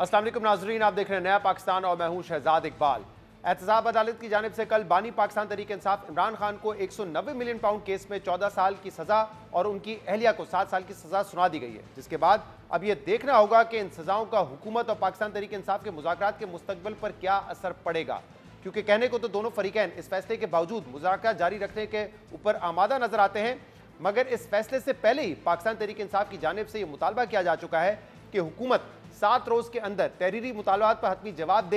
अस्सलाम वालेकुम नाजरीन, आप देख रहे हैं नया पाकिस्तान और मैं हूं शहजाद इकबाल। एहतसाब अदालत की जानिब से कल बानी पाकिस्तान तहरीक इंसाफ इमरान खान को 190 मिलियन पाउंड केस में 14 साल की सजा और उनकी अहलिया को 7 साल की सजा सुना दी गई है, जिसके बाद अब यह देखना होगा कि इन सजाओं का हुकूमत और पाकिस्तान तहरीक इंसाफ के मुज़ाकरात के मुस्तकबिल पर क्या असर पड़ेगा। क्योंकि कहने को तो दोनों फरीकैन इस फैसले के बावजूद मुज़ाकरात जारी रखने के ऊपर आमादा नजर आते हैं, मगर इस फैसले से पहले ही पाकिस्तान तहरीक इंसाफ की जानिब से यह मुतालबा किया जा चुका है कि हुकूमत 7 रोज के अंदर तहरीरी मुतालबात पर हतमी जवाब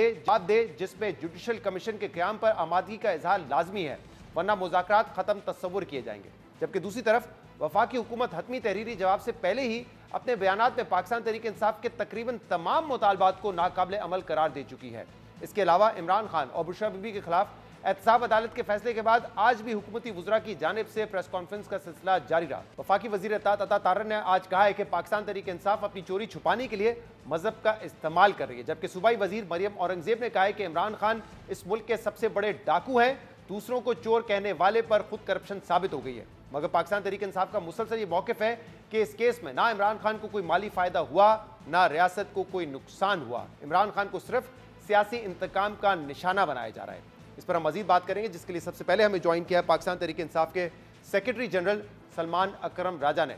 दे जिसमें जुडिशल कमीशन के क़याम पर आमादगी का इजहार लाजमी है, वरना मुज़ाकरात खत्म तस्वुर किए जाएंगे। जबकि दूसरी तरफ वफाकी हुकूमत हतमी तहरीरी जवाब से पहले ही अपने बयानात में पाकिस्तान तहरीक इंसाफ के तकरीबन तमाम मुतालबात को नाकाबिल अमल करार दे चुकी है। इसके अलावा इमरान खान और बुशरा बीबी के खिलाफ एहतसाब अदालत के फैसले के बाद आज भी हुकूमती वुज़रा की जानिब से प्रेस कॉन्फ्रेंस का सिलसिला जारी रहा। वफाकी वज़ीर इत्तेहाद अता तारर ने आज कहा है कि पाकिस्तान तहरीक इंसाफ अपनी चोरी छुपाने के लिए मजहब का इस्तेमाल कर रही है, जबकि सूबाई वजीर मरियम औरंगजेब ने कहा है कि इमरान खान इस मुल्क के सबसे बड़े डाकू हैं, दूसरों को चोर कहने वाले पर खुद करप्शन साबित हो गई है। मगर पाकिस्तान तहरीक इंसाफ का मुसलसल ये मौक़िफ़ है कि इस केस में ना इमरान खान को कोई माली फ़ायदा हुआ, ना रियासत को कोई नुकसान हुआ। इमरान खान को सिर्फ सियासी इंतकाम का निशाना बनाया जा रहा है। इस पर हम मजीद बात करेंगे, जिसके लिए सबसे पहले हमें ज्वाइन किया है पाकिस्तान तहरीक इंसाफ के सेक्रेटरी जनरल सलमान अकरम राजा ने।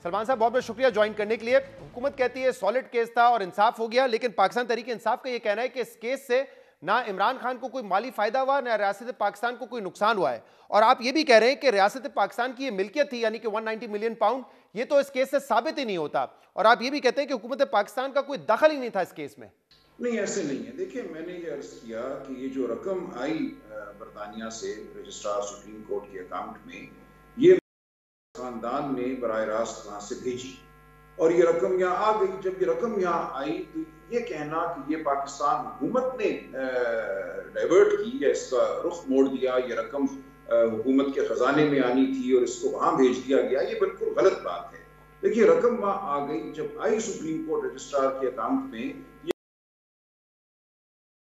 सलमान साहब, बहुत बहुत शुक्रिया ज्वाइन करने के लिए। हुकूमत कहती है सॉलिड केस था और इंसाफ हो गया, लेकिन पाकिस्तान तहरीक इंसाफ का यह कहना है कि इस केस से ना इमरान खान को कोई माली फायदा हुआ, ना रियासत पाकिस्तान को कोई नुकसान हुआ है। और आप ये भी कह रहे हैं कि रियासत पाकिस्तान की ये मिल्कियत थी, यानी कि 190 मिलियन पाउंड, ये तो इस केस से साबित ही नहीं होता। और आप ये भी कहते हैं कि हुकूमत पाकिस्तान का कोई दखल ही नहीं था इस केस में। नहीं, ऐसे नहीं है। देखिए, मैंने ये अर्ज किया कि ये जो रकम आई बरतानिया से रजिस्ट्रार सुप्रीम कोर्ट के अकाउंट में, ये खानदान ने बराह रास्त वहां से भेजी और ये रकम यहाँ आ गई। जब ये रकम यहाँ आई तो ये कहना कि ये पाकिस्तान हुकूमत ने डाइवर्ट की या इसका रुख मोड़ दिया, ये रकम हुकूमत के खजाने में आनी थी और इसको वहां भेज दिया गया, ये बिल्कुल गलत बात है। देखिए, रकम वहां आ गई, जब आई सुप्रीम कोर्ट रजिस्ट्रार के अकाउंट में,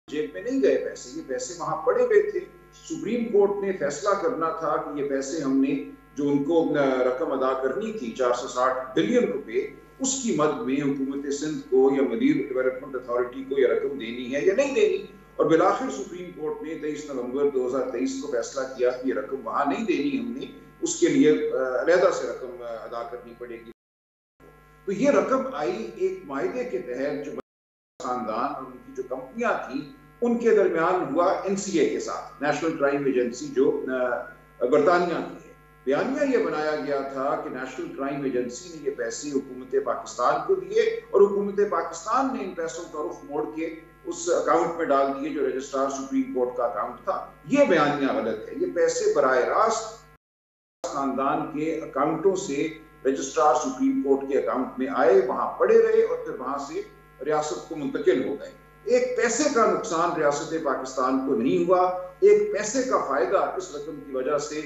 जेब में नहीं गए पैसे, ये पैसे वहां पड़े हुए थे। सुप्रीम कोर्ट ने फैसला करना था कि ये पैसे हमने जो उनको रकम अदा करनी थी 460 बिलियन रुपए, उसकी मद में हुकूमत सिंध को या मदीर डेवलपमेंट अथॉरिटी को यह रकम देनी है या नहीं देनी। और बिलाखिर सुप्रीम कोर्ट ने 23 नवंबर 2023 को फैसला किया कि ये रकम वहां नहीं देनी, हमने उसके लिए अलहदा से रकम अदा करनी पड़ेगी। तो ये रकम आई एक मायदे के तहत, जो खानदान और उनकी जो कंपनियां थी उनके दरमियान हुआ एनसीए के साथ, नेशनल क्राइम एजेंसी जो बरतानिया की है। बयानिया ये बनाया गया था कि नेशनल क्राइम एजेंसी ने ये पैसे हुकूमत पाकिस्तान को दिए और हुकूमत पाकिस्तान ने इन पैसों का रुख मोड़ के उस अकाउंट में डाल दिए जो रजिस्ट्रार सुप्रीम कोर्ट का अकाउंट था। ये बयानिया गलत है। ये पैसे बराह रास्त खानदान के अकाउंटों से रजिस्ट्रार सुप्रीम कोर्ट के अकाउंट में आए, वहां पड़े रहे और फिर वहां से रियासत को मुंतकिल हो गए। एक पैसे का नुकसान रियासत पाकिस्तान को नहीं हुआ, एक पैसे का फायदा इस रकम की वजह से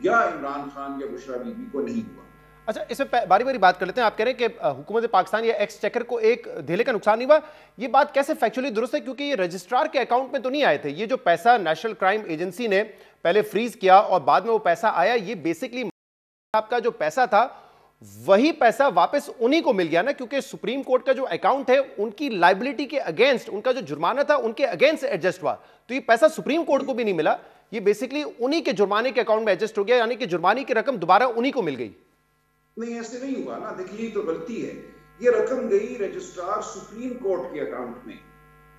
या इमरान खान या बुशरा बीबी को नहीं हुआ। अच्छा, इसमें बारी बारी बात कर लेते हैं। आप कह रहे हैं कि हुकूमत पाकिस्तान या एक्सचेकर को एक धेले का नुकसान नहीं हुआ, ये बात कैसे फैक्चुअली दुरुस्त है? क्योंकि ये रजिस्ट्रार के अकाउंट में तो नहीं आए थे। ये जो पैसा नेशनल क्राइम एजेंसी ने पहले फ्रीज किया और बाद में वो पैसा आया, ये बेसिकली आपका जो पैसा था वही पैसा वापस उन्हीं को मिल गया ना, क्योंकि सुप्रीम कोर्ट का जो अकाउंट है उनकी लायबिलिटी के अगेंस्ट, उनका जो जुर्माना था उनके अगेंस्ट एडजस्ट हुआ। तो ये पैसा सुप्रीम कोर्ट को भी नहीं मिला, ये बेसिकली उन्हीं के जुर्माने के अकाउंट में एडजस्ट हो गया, यानी कि जुर्माने की रकम दोबारा उन्हीं को मिल गई। नहीं, ऐसे नहीं हुआ ना। देखिए, ये तो गलती है। ये रकम गई रजिस्ट्रार सुप्रीम कोर्ट के अकाउंट में।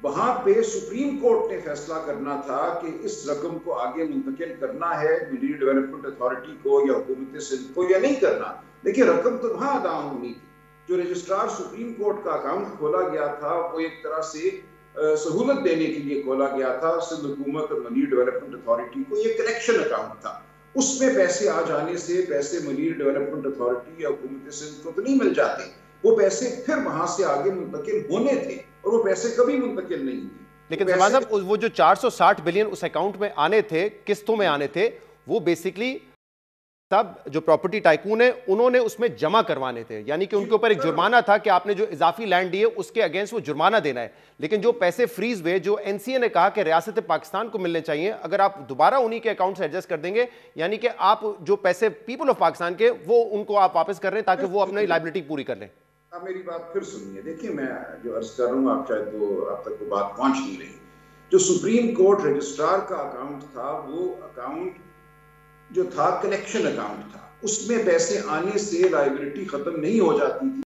वहां पे सुप्रीम कोर्ट ने फैसला करना था कि इस रकम को आगे मुंतकिल करना है मदीर डेवलपमेंट अथॉरिटी को या हुकूमत सिंध को या नहीं करना। देखिए, रकम तो वहां अदा होनी थी। जो रजिस्ट्रार सुप्रीम कोर्ट का अकाउंट खोला गया था वो एक तरह से सहूलत देने के लिए खोला गया था सिंध हुकूमत और मदीर डेवलपमेंट अथॉरिटी को। ये कलेक्शन अकाउंट था, उसमें पैसे आ जाने से पैसे मदीर डेवलपमेंट अथॉरिटी या हुकूमत सिंध को तो नहीं मिल जाते। वो पैसे फिर वहां से आगे मुंतकिल होने थे और वो पैसे कभी मुंतकिल नहीं हुए। लेकिन सलमान साहब, वो जो 460 बिलियन उस अकाउंट में आने थे, किस्तों में आने थे, वो बेसिकली तब जो प्रॉपर्टी टाइकून है उन्होंने उसमें जमा करवाने थे, यानी कि उनके ऊपर एक जुर्माना था कि आपने जो इजाफी लैंड दी है उसके अगेंस्ट वो जुर्माना देना है। लेकिन जो पैसे फ्रीज हुए, जो एनसीए ने कहा कि रियासत पाकिस्तान को मिलने चाहिए, अगर आप दोबारा उन्हीं के अकाउंट से एडजस्ट कर देंगे, यानी कि आप जो पैसे पीपल ऑफ पाकिस्तान के वो उनको आप वापस कर रहे हैं ताकि वो अपनी लायबिलिटी पूरी कर लें। आप मेरी बात फिर सुनिए। देखिए, मैं जो अर्ज कर रहा हूँ, आप शायद तो आप तक वो बात पहुंच नहीं रही। जो सुप्रीम कोर्ट रजिस्ट्रार का अकाउंट था, वो अकाउंट जो था कलेक्शन अकाउंट था। उसमें पैसे आने से लायबिलिटी खत्म नहीं हो जाती थी,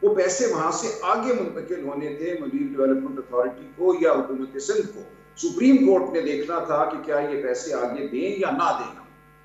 वो पैसे वहां से आगे मुंतकिल होने थे मरीन डेवलपमेंट अथॉरिटी को या हुकूमत सिंध को। सुप्रीम कोर्ट ने देखना था कि क्या ये पैसे आगे दें या ना दें।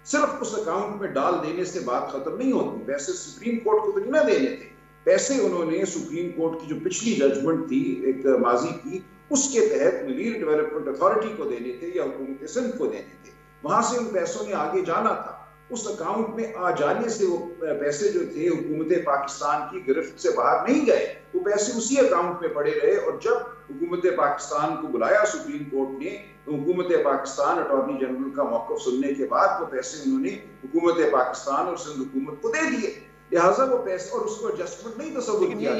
सिर्फ उस अकाउंट में डाल देने से बात खत्म नहीं होती। पैसे सुप्रीम कोर्ट को तो नहीं ना देने थे, पैसे उन्होंने सुप्रीम कोर्ट की जो पिछली जजमेंट थी एक माजी की, उसके तहत मरीन डेवलपमेंट अथॉरिटी को देने थे या हुकूमत सिंध को देने थे। वहां से उन पैसों ने आगे जाना था। उस अकाउंट में आ जाने से वो पैसे जो थे हुकूमत पाकिस्तान की गिरफ्त से बाहर नहीं गए, वो पैसे उसी अकाउंट में पड़े रहे। और जब हुकूमत पाकिस्तान को बुलाया सुप्रीम कोर्ट ने, तो हुकूमत पाकिस्तान अटॉर्नी जनरल का मौक़िफ़ सुनने के बाद वो पैसे उन्होंने हुकूमत पाकिस्तान और सिंध हुकूमत को दे दिए। लिहाजा वो पैसे और उसको एडजस्टमेंट नहीं तस्वुर किया।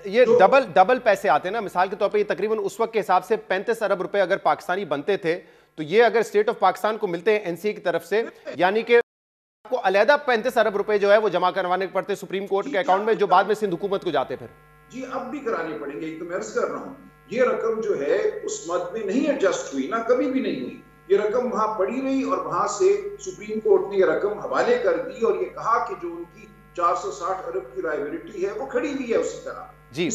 ये डबल पैसे आते हैं ना। मिसाल के तौर पे ये तकरीबन उस वक्त के हिसाब से 35 अरब रुपए अगर पाकिस्तानी बनते थे, तो ये अगर स्टेट ऑफ पाकिस्तान को मिलते हैं एनसीए की तरफ से, यानी कि आपको अलहदा 35 अरब रुपए जो है वो जमा करवाने पड़ते सुप्रीम कोर्ट के अकाउंट में, जो बाद में सिंध हुकूमत को जाते। फिर जी अब भी कराने पड़ेंगे। तो मैं अर्ज कर रहा हूँ, ये रकम जो है उस मद में नहीं एडजस्ट हुई ना, कभी भी नहीं हुई। ये रकम वहां पड़ी रही और वहां से सुप्रीम कोर्ट ने ये रकम हवाले कर दी और ये कहा कि जो उनकी 460 अरब की लायबिलिटी है वो खड़ी हुई है उसी तरह। जी,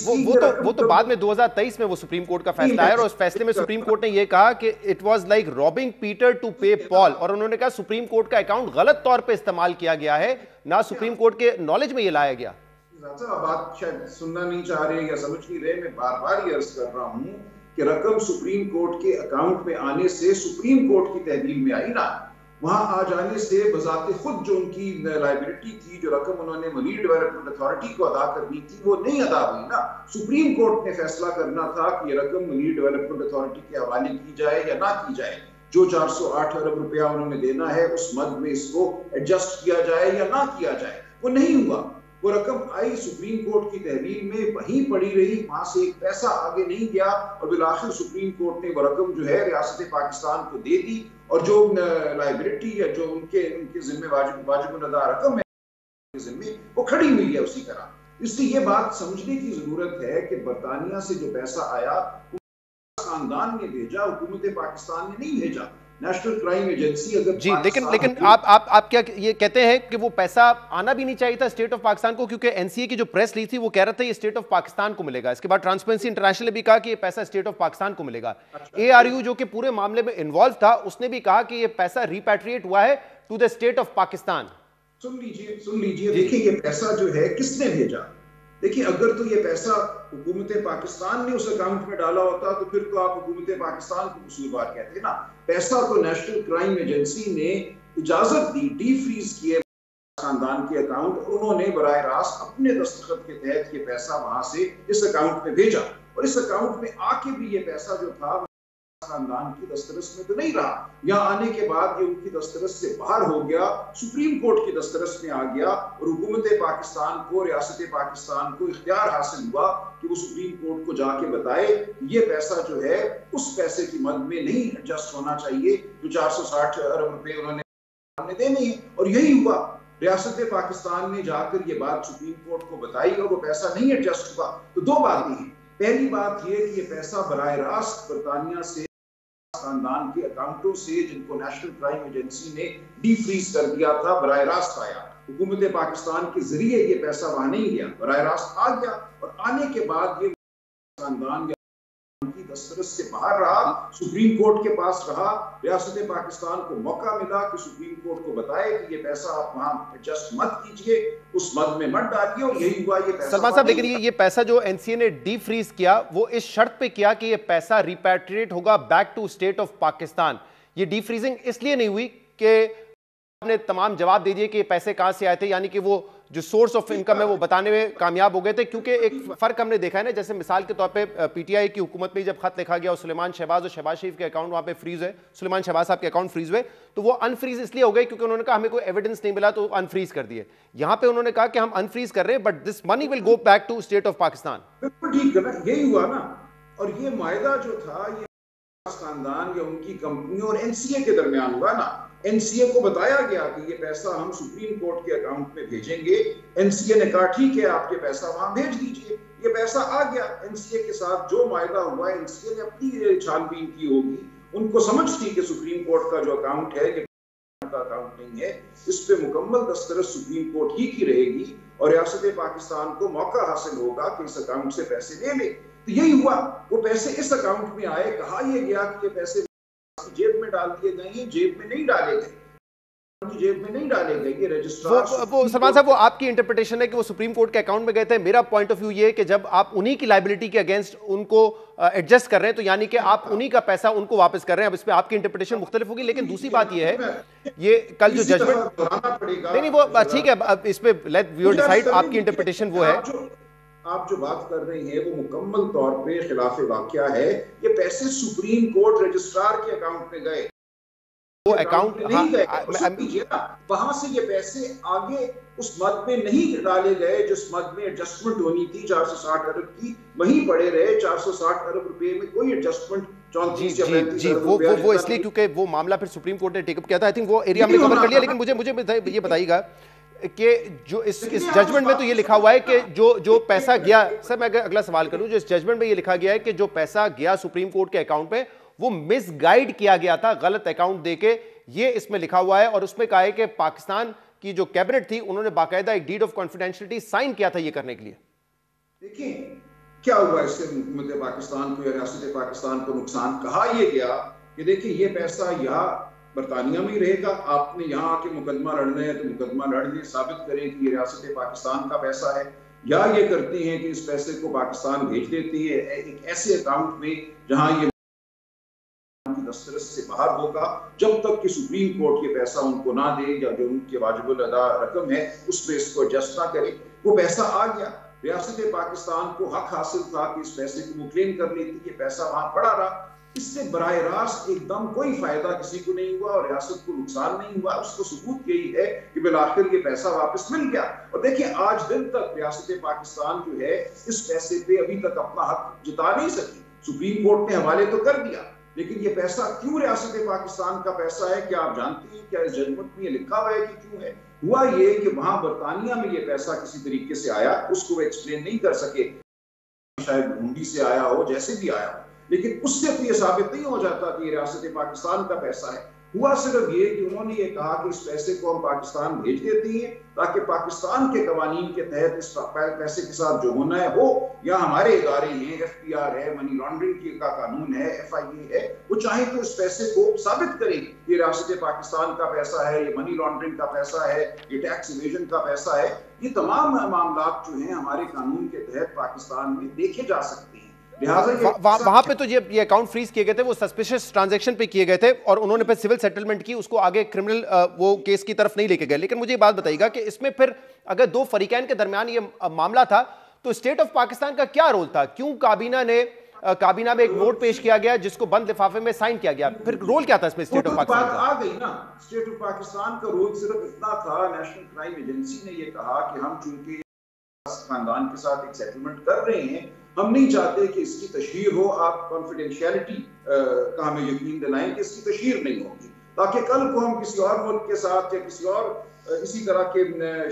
वो तो बाद में 2023 में वो सुप्रीम कोर्ट का फैसला है, और उस फैसले में सुप्रीम कोर्ट ने ये कहा कि it was like robbing Peter to pay Paul, और उन्होंने कहा सुप्रीम कोर्ट का अकाउंट गलत तौर पे इस्तेमाल किया गया है, ना सुप्रीम कोर्ट के नॉलेज में ये लाया गया। बात शायद सुनना नहीं चाह रहे या समझ नहीं रहे। मैं बार बार ये अर्ज कर रहा हूँ कि रकम सुप्रीम कोर्ट के अकाउंट में आने से सुप्रीम कोर्ट की तहवील में आई ना, वहां आ जाने से बजाते खुद जो उनकी लायबिलिटी थी, जो रकम उन्होंने मरीन डेवलपमेंट अथॉरिटी को अदा करनी थी, वो नहीं अदा हुई ना। सुप्रीम कोर्ट ने फैसला करना था कि ये रकम मरीन डेवलपमेंट अथॉरिटी के हवाले की जाए या ना की जाए। जो 408 अरब रुपया उन्होंने देना है उस मद में इसको एडजस्ट किया जाए या ना किया जाए, वो नहीं हुआ। वो रकम आई सुप्रीम कोर्ट की तहवील में, वहीं पड़ी रही, वहां से एक पैसा आगे नहीं गया और बिलाखिर सुप्रीम कोर्ट ने वो रकम जो है रियासत पाकिस्तान को दे दी। और जो लायबिलिटी या जो उनके जिम्मे वाजिब अदा रकम है जिम्मे, वो खड़ी हुई है उसी तरह। इसलिए ये बात समझने की जरूरत है कि बरतानिया से जो पैसा आया खानदान ने भेजा, हुकूमत पाकिस्तान ने नहीं भेजा। नेशनल क्राइम एजेंसी अगर जी, लेकिन आप क्या ये कहते हैं कि वो पैसा आना भी नहीं चाहिए था स्टेट ऑफ पाकिस्तान को, क्योंकि एनसीए की जो प्रेस ली थी वो कह रहा था ये स्टेट ऑफ पाकिस्तान को मिलेगा। इसके बाद ट्रांसपेरेंसी इंटरनेशनल ने भी कहा कि ये पैसा स्टेट ऑफ पाकिस्तान को मिलेगा। एआरयू जो कि पूरे मामले में इन्वॉल्व था, उसने भी कहा कि ये पैसा रिपैट्रिएट हुआ है to the state of Pakistan. सुन लीजिए, देखिए ये पैसा जो है किसने भेजा। देखिए, अगर तो ये पैसा हुकूमत पाकिस्तान ने उस अकाउंट में डाला होता तो फिर तो आप हुकूमत पाकिस्तान को कसूरवार कहते ना। पैसा तो नेशनल क्राइम एजेंसी ने इजाजत दी, डी फ्रीज किए खानदान के अकाउंट, और उन्होंने बराह रास्त अपने दस्तखत के तहत ये पैसा वहां से इस अकाउंट में भेजा। और इस अकाउंट में आके भी ये पैसा जो था खानदान की दस्तरस में तो नहीं रहा। यहाँ आने के बाद ये उनकी दस्तरस से बाहर हो गया, सुप्रीम कोर्ट की दस्तरस में आ गया, और हुकूमत पाकिस्तान को, रियासत पाकिस्तान को इख्तियार हासिल हुआ कि वो सुप्रीम कोर्ट को जाके बताए ये पैसा जो है उस पैसे की मद में नहीं एडजस्ट होना चाहिए जो 460 अरब रुपए उन्होंने देने हैं। और यही हुआ, रियासत पाकिस्तान ने जाकर ये बात सुप्रीम कोर्ट को बताई और वो पैसा नहीं एडजस्ट हुआ। तो दो बातें हैं। पहली बात ये कि ये पैसा बराह रास्त बरतानिया से खानदान के अकाउंटों से, जिनको नेशनल क्राइम एजेंसी ने डी फ्रीज कर दिया था, बराह रास्त आया। हुकूमत पाकिस्तान के जरिए ये पैसा वहां नहीं गया, बराह रास्त आ गया। और आने के बाद ये खानदान की दस्तरस से बाहर रहा, सुप्रीम कोर्ट के पास रहा। रियासत पाकिस्तान को मौका मिला कि सुप्रीम कोर्ट को बताए कि ये पैसा आप वहां एडजस्ट मत कीजिए, उस मद में मत डालिए, और यही हुआ। ये पैसा सलमान साहब, लेकिन ये पैसा जो एनसीए ने डी फ्रीज किया वो इस शर्त पे किया कि ये पैसा रिपैट्रिएट होगा back to state of Pakistan. ये डी फ्रीजिंग इसलिए नहीं हुई कि आपने तमाम जवाब दे दिए कि ये पैसे कहां से आए थे, यानी कि वो जो सोर्स ऑफ इनकम है वो बताने में कामयाब हो गए थे। क्योंकि एक फर्क हमने देखा है ना, जैसे मिसाल के तौर पे पीटीआई की हुकूमत में जब खत लिखा गया और सुलेमान शहबाज और शहबाज शरीफ के अकाउंट वहां पे फ्रीज है, सुलेमान शहबाज साहब के अकाउंट फ्रीज हुए, तो वो अनफ्रीज इसलिए हो गए क्योंकि उन्होंने कहा हमें कोई एविडेंस नहीं मिला तो अनफ्रीज कर दिए। यहां पे उन्होंने कहा कि हम अनफ्रीज कर रहे हैं but this money will go back to state of Pakistan. बिल्कुल ठीक है ना, यही हुआ ना। और ये मायदा जो था ये खानदान या उनकी कंपनी और एनसीए के दरमियान हुआ ना। एनसीए को बताया गया कि ये पैसा हम सुप्रीम कोर्ट के अकाउंट में भेजेंगे। एनसीए ने कहा ठीक है, आप ये पैसा वहां भेज दीजिए। ये पैसा आ गया। एनसीए के साथ जो मायदा हुआ, एनसीए ने अपनी छानबीन की होगी, उनको समझ थी कि सुप्रीम कोर्ट का जो अकाउंट है ये का अकाउंट नहीं है, इस पे मुकम्मल दस्तरस सुप्रीम कोर्ट ही की रहेगी और रियासत पाकिस्तान को मौका हासिल होगा कि इस अकाउंट से पैसे ले ले। तो यही हुआ, वो पैसे इस अकाउंट में आए। कहा यह गया कि ये पैसे जेब में डाल दिए गए हैं, जेब में नहीं डाले गए, जेब में नहीं डाले गए। ये रजिस्ट्रार वो सलमान साहब, वो आपकी इंटरप्रिटेशन है कि वो सुप्रीम कोर्ट के अकाउंट में गए थे। मेरा पॉइंट ऑफ व्यू ये है कि जब आप उन्हीं की लायबिलिटी के अगेंस्ट उनको एडजस्ट कर रहे हैं तो यानी कि आप उन्हीं का पैसा उनको वापस कर रहे हैं। अब इस पे आपकी इंटरप्रिटेशन मुख्तलिफ होगी, लेकिन दूसरी बात ये है, ये कल जो जजमेंट नहीं वो ठीक है, अब इस पे लेट वी डिसाइड, आपकी इंटरप्रिटेशन वो है। आप जो बात कर रहे हैं वो मुकम्मल तौर पे खिलाफ वाक़या है। ये पैसे सुप्रीम कोर्ट रजिस्ट्रार के अकाउंट में गए, वो अकाउंट नहीं गए। वहां से ये पैसे आगे उस मद में नहीं डाले गए जिस मद में एडजस्टमेंट होनी थी 460 अरब की, वहीं पड़े रहे। 460 अरब रुपए में कोई एडजस्टमेंट वो इसलिए क्योंकि वो मामला फिर सुप्रीम कोर्ट ने टेकअप किया था। आई थिंक वो एरिया हमने कवर कर लिया, लेकिन मुझे ये बताइएगा कि जो इस जजमेंट में तो ये लिखा हुआ है कि जो पैसा गया, सर मैं अगला सवाल करूं, जो इस जजमेंट में ये लिखा गया है कि जो पैसा गया सुप्रीम कोर्ट के अकाउंट में वो मिसगाइड किया गया था, गलत अकाउंट देके, ये इसमें लिखा हुआ है। और उसमें कहा है कि पाकिस्तान की जो कैबिनेट थी उन्होंने बाकायदा एक डीड ऑफ कॉन्फिडेंशियलिटी साइन किया था ये करने के लिए। देखिए क्या हुआ, इससे हुकूमत पाकिस्तान को या रियासत पाकिस्तान को नुकसान कहा यह गया कि देखिए ये पैसा यहाँ बरतानिया में ही रहेगा, आपने यहाँ आके मुकदमा लड़ना है तो मुकदमा लड़ लें, साबित करें कि ये रियासत पाकिस्तान का पैसा है। या ये करते हैं कि इस पैसे को पाकिस्तान भेज देती है एक ऐसे अकाउंट में जहां ये दस्तरस से बाहर होगा, जब तक कि सुप्रीम कोर्ट ये पैसा उनको ना दे या जो उनके वाजिबुल अदा रकम है उसमें इसको एडजस्ट ना करे। वो पैसा आ गया, रियासत पाकिस्तान को हक हासिल था कि इस पैसे को वो क्लेम कर लेती, ये पैसा वहां पड़ा रहा। इससे बराह रास्त एकदम कोई फायदा किसी को नहीं हुआ और रियासत को नुकसान नहीं हुआ। उसको सबूत यही है कि बिलाखिर ये पैसा वापस मिल गया। और देखिए आज दिन तक रियासत पाकिस्तान जो है इस पैसे पे अभी तक अपना हक जिता नहीं सकी। सुप्रीम कोर्ट ने हवाले तो कर दिया, लेकिन ये पैसा क्यों रियासत पाकिस्तान का पैसा है, क्या आप जानते हैं? क्या इस जजमेंट में ये लिखा हुआ है कि क्यों है? हुआ ये कि वहां बरतानिया में ये पैसा किसी तरीके से आया, उसको वो एक्सप्लेन नहीं कर सके, शायद हुंडी से आया हो, जैसे भी आया हो, लेकिन उससे तो ये साबित नहीं हो जाता कि ये रियासत पाकिस्तान का पैसा है। हुआ सिर्फ ये कि उन्होंने ये कहा कि इस पैसे को हम पाकिस्तान भेज देते हैं ताकि पाकिस्तान के कवानीन के तहत इस पैसे के साथ जो होना है हो, या हमारे इदारे हैं, FPR है, मनी लॉन्ड्रिंग का कानून है, FIA है, वो चाहे तो इस पैसे को साबित करें ये रियासत पाकिस्तान का पैसा है, ये मनी लॉन्ड्रिंग का पैसा है, ये टैक्स इवेजन का पैसा है। ये तमाम मामलात जो हैं हमारे कानून के तहत पाकिस्तान में देखे जा सकते हैं। वहां पे तो ये अकाउंट फ्रीज किए गए थे, वो सस्पिशियस ट्रांजैक्शन पे किए गए थे और उन्होंने फिर सिविल सेटलमेंट की, उसको आगे क्रिमिनल वो केस की तरफ नहीं लेके गए। लेकिन मुझे ये बात बताइएगा कि इसमें फिर अगर दो फरीकैन के दरमियान ये मामला था तो स्टेट ऑफ पाकिस्तान का क्या रोल था? क्यों काबीना में एक नोट पेश किया गया जिसको बंद लिफाफे में साइन किया गया? फिर रोल क्या था इसमें स्टेट ऑफ पाकिस्तान का? आ गई ना, स्टेट ऑफ पाकिस्तान का रोल सिर्फ इतना था, नेशनल क्राइम एजेंसी ने ये कहा कि हम चूंकि खानदान के साथ एक सेटलमेंट कर रहे हैं, हम नहीं चाहते कि इसकी तशहीर हो, आप कॉन्फिडेंशियलिटी का हमें यकीन दिलाएं कि इसकी तशहीर नहीं होगी, ताकि कल को हम किसी और मुल्क के साथ या किसी और इसी तरह के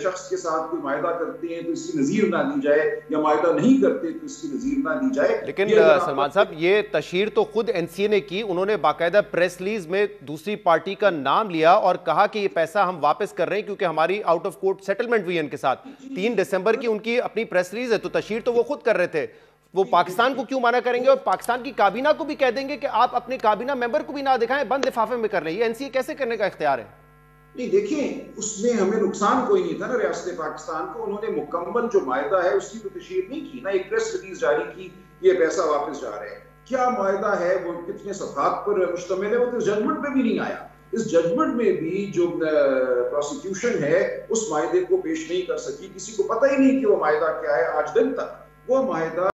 शख्स के साथ कोई मायदा करते हैं तो इसकी नजीर ना दी जाए, या मायदा नहीं करते तो इसकी नजीर ना दी जाए। लेकिन सलमान साहब, ये तशहीर तो खुद NCA ने की, उन्होंने बाकायदा प्रेस रिलीज में दूसरी पार्टी का नाम लिया और कहा कि ये पैसा हम वापस कर रहे हैं क्योंकि हमारी आउट ऑफ कोर्ट सेटलमेंट हुई है इनके साथ। 3 दिसंबर की उनकी अपनी प्रेस रिलीज है, तो तशहीर तो वो खुद कर रहे थे। वो पाकिस्तान को क्यों मना करेंगे और पाकिस्तान की काबीना को भी कह देंगे कि आप अपने काबीना मेंबर को भी ना दिखाएं, बंद लिफाफे में कर रहे हैं? ये NCA कैसे करने का इख्तियार है? नहीं देखिए, उसमें हमें नुकसान कोई नहीं था ना रियासत पाकिस्तान को। उन्होंने मुकम्मल जो मायदा है उसकी तो तशहीर नहीं की ना, एक प्रेस रिलीज जारी की ये पैसा वापस जा रहे हैं। क्या मायदा है, वो कितने सफात पर मुश्तमिल है, वो तो जजमेंट में भी नहीं आया। इस जजमेंट में भी जो प्रोसिक्यूशन है उस मायदे को पेश नहीं कर सकी, किसी को पता ही नहीं कि वो मायदा क्या है आज दिन तक। वो मायदा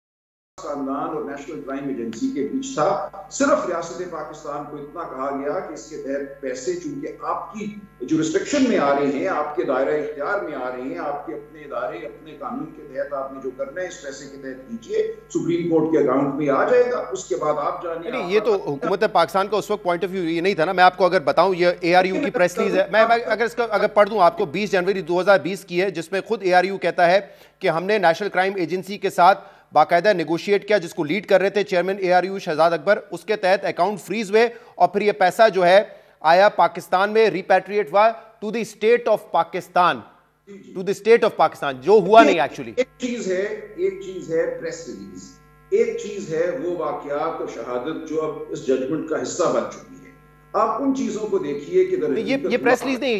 खानदान और नेशनल क्राइम एजेंसी के बीच था। सिर्फ रियासत पाकिस्तान को इतना कहा गया कि इसके तहत पैसे चूंकि आपकी जुरिस्डिक्शन में आ रहे हैं, आपके दायरे इख्तियार में आ रहे हैं, आपके अपने इदारे अपने कानून के तहत आपने जो करना है इस पैसे के तहत कीजिए, सुप्रीम कोर्ट के अकाउंट में आ जाएगा, उसके बाद आप जानिए। ये तो हुकूमत पाकिस्तान का उस वक्त पॉइंट ऑफ व्यू ये नहीं था ना। मैं आपको अगर बताऊं, ये ARU की प्रेस रिलीज है, मैं अगर इसका अगर पढ़ दूं आपको, 20 जनवरी 2020 की है, जिसमें खुद ARU कहता है कि हमने नेशनल क्राइम एजेंसी के साथ बाकायदा नेगोशिएट किया, जिसको लीड कर रहे थे चेयरमैन ARU शहजाद अकबर। उसके तहत अकाउंट फ्रीज हुए और फिर ये पैसा जो है आया पाकिस्तान में, रिपैट्रिएट हुआ to the state of Pakistan, to the state of Pakistan, जो हुआ नहीं एक्चुअली। एक चीज है प्रेस रिलीज, एक चीज है वो वाकयात और शहादत जो अब इस जजमेंट का हिस्सा बन चुकी है। आप उन चीजों को देखिए कि ये प्रेस रिलीज नहीं,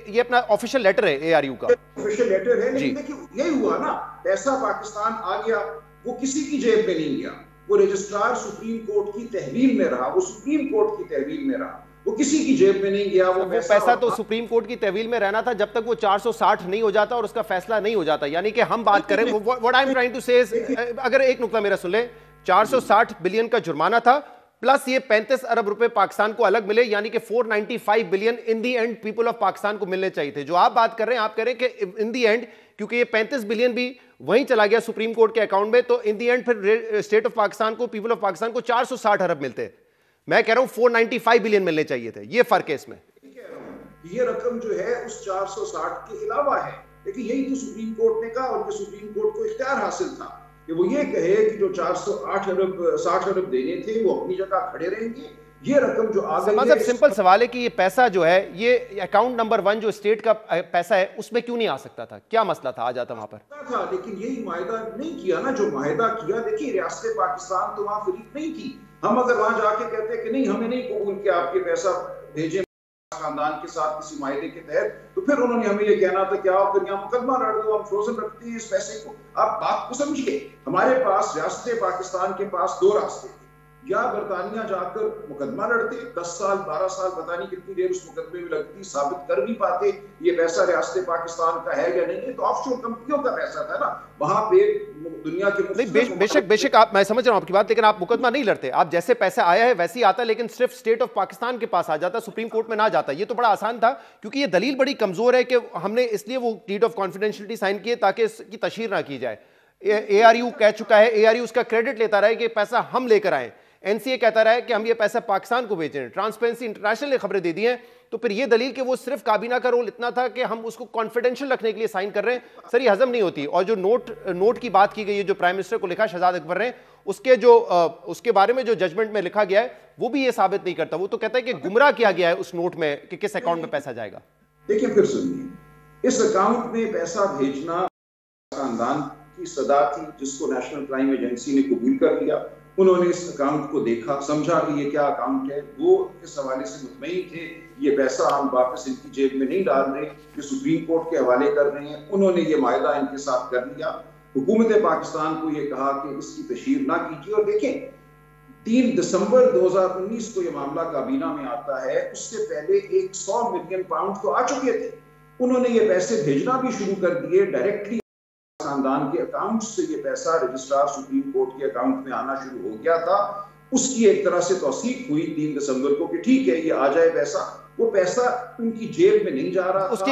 ये अपना ऑफिशियल लेटर है ARU का, ऑफिशियल लेटर है। लेकिन देखिए यही हुआ ना, पैसा पाकिस्तान आ गया, वो किसी की जेब में नहीं गया, वो रजिस्ट्रार सुप्रीम कोर्ट की तहवील में रहा, वो सुप्रीम कोर्ट की तहवील में रहा, वो किसी की जेब में नहीं गया। वो पैसा तो सुप्रीम कोर्ट की तहवील में रहना था जब तक वो 460 नहीं हो जाता और उसका फैसला नहीं हो जाता। यानी कि हम बात करें, what I am trying to say, अगर एक नुकता मेरा सुन ले, 460 बिलियन का जुर्माना था, प्लस ये 35 अरब रुपए पाकिस्तान को अलग मिले, यानी कि 495 billion in the and people of Pakistan को मिलने चाहिए थे। जो आप बात कर रहे हैं, आप कह रहे हैं कि इन दी एंड, क्योंकि ये 35 बिलियन भी वहीं चला गया सुप्रीम कोर्ट के अकाउंट में, तो इन दी एंड फिर स्टेट ऑफ पाकिस्तान को, पीपल ऑफ पाकिस्तान को 460 अरब मिलते। मैं कह रहा हूं 495 बिलियन मिलने चाहिए थे। ये फर्क है इसमें। ये रकम जो है उस 460 के अलावा है। लेकिन यही तो सुप्रीम कोर्ट ने कहा, और सुप्रीम कोर्ट को इख्तियार हासिल था कि वो ये कहे कि जो 60 अरब देने थे वो अपनी जगह खड़े रहेंगे। ये रकम जो आ गई है, सिंपल सवाल है कि ये पैसा जो है, ये अकाउंट नंबर 1 जो स्टेट का पैसा है, उसमें क्यों नहीं आ सकता था? क्या मसला था, आ जाता वहां पर था। लेकिन यही माहिदा नहीं किया ना, जो माहिदा किया। देखिए रियासत पाकिस्तान तो वहां फरीक नहीं थी। हम अगर वहां जाके कहते कि नहीं, हमें नहीं कबूल किया आपके पैसा भेजे खानदान के साथ किसी मायदे के तहत, तो फिर उन्होंने हमें ये कहना था कि आओ फिर यहाँ मुकदमा लड़ दो, हम फ्रोजन रखते हैं इस पैसे को। आप बात को समझिए, हमारे पास रियासत पाकिस्तान के पास 2 रास्ते थे। या बरतानिया जाकर मुकदमा लड़ते, 10 साल 12 साल पता नहीं कितनी देर उस मुकदमे में लगती, साबित कर भी पाते ये पैसा रियासत पाकिस्तान का है या नहीं। तो ऑफशोर कंपनियों का पैसा था ना, वहां पे दुनिया के बेशक आप, मैं समझ रहा हूं आपकी बात, लेकिन आप मुकदमा नहीं लड़ते। आप जैसे पैसा आया है वैसे ही आता, लेकिन सिर्फ स्टेट ऑफ पाकिस्तान के पास आ जाता, सुप्रीम कोर्ट में ना जाता। ये तो बड़ा आसान था, क्योंकि ये दलील बड़ी कमजोर है कि हमने इसलिए वो डीड ऑफ कॉन्फिडेंशियलिटी साइन किए ताकि इसकी तशहीर ना की जाए। ARU कह चुका है, ARU उसका क्रेडिट लेता रहा है कि पैसा हम लेकर आए, NCA कहता रहा है कि हम ये पैसा पाकिस्तान को भेज रहे हैं, ट्रांसपेरेंसी इंटरनेशनल ने खबरें दे दी हैं। तो फिर ये दलील कि वो सिर्फ काबीना का रोल इतना था कि हम उसको कॉन्फिडेंशियल रखने के लिए साइन कर रहे हैं, सर ये हजम नहीं होती। और जो नोट की बात की गई है, जो प्राइम मिनिस्टर को लिखा शहजाद अकबर ने, उसके बारे में जो जजमेंट में लिखा गया है वो भी ये साबित नहीं करता। वो तो कहता है कि गुमराह किया गया है उस नोट में कि किस अकाउंट में पैसा जाएगा। देखिए फिर सुनिए, इस अकाउंट में पैसा भेजना खानदान की सदा थी, जिसको नेशनल क्राइम एजेंसी ने कबूल कर लिया। उन्होंने इस अकाउंट को देखा, समझा कि ये क्या अकाउंट है, वो इस हवाले से मुतमईन थे ये पैसा हम वापस इनकी जेब में नहीं डाल रहे, ये सुप्रीम कोर्ट के हवाले कर रहे हैं। उन्होंने ये मायदा इनके साथ कर लिया। हुकूमत पाकिस्तान को ये कहा कि इसकी तशहीर ना कीजिए। और देखें 3 दिसंबर 2019 को ये मामला काबीना में आता है, उससे पहले 100 मिलियन पाउंड तो आ चुके थे। उन्होंने ये पैसे भेजना भी शुरू कर दिए डायरेक्टली खानदान के अकाउंट से। ये पैसा रजिस्ट्रार सुप्रीम कोर्ट के अकाउंट में आना शुरू हो गया था। उसकी एक तरह से तौसीक हुई 3 दिसंबर को कि ठीक है ये आ जाए पैसा। वो पैसा उनकी जेब में नहीं जा रहा। उसकी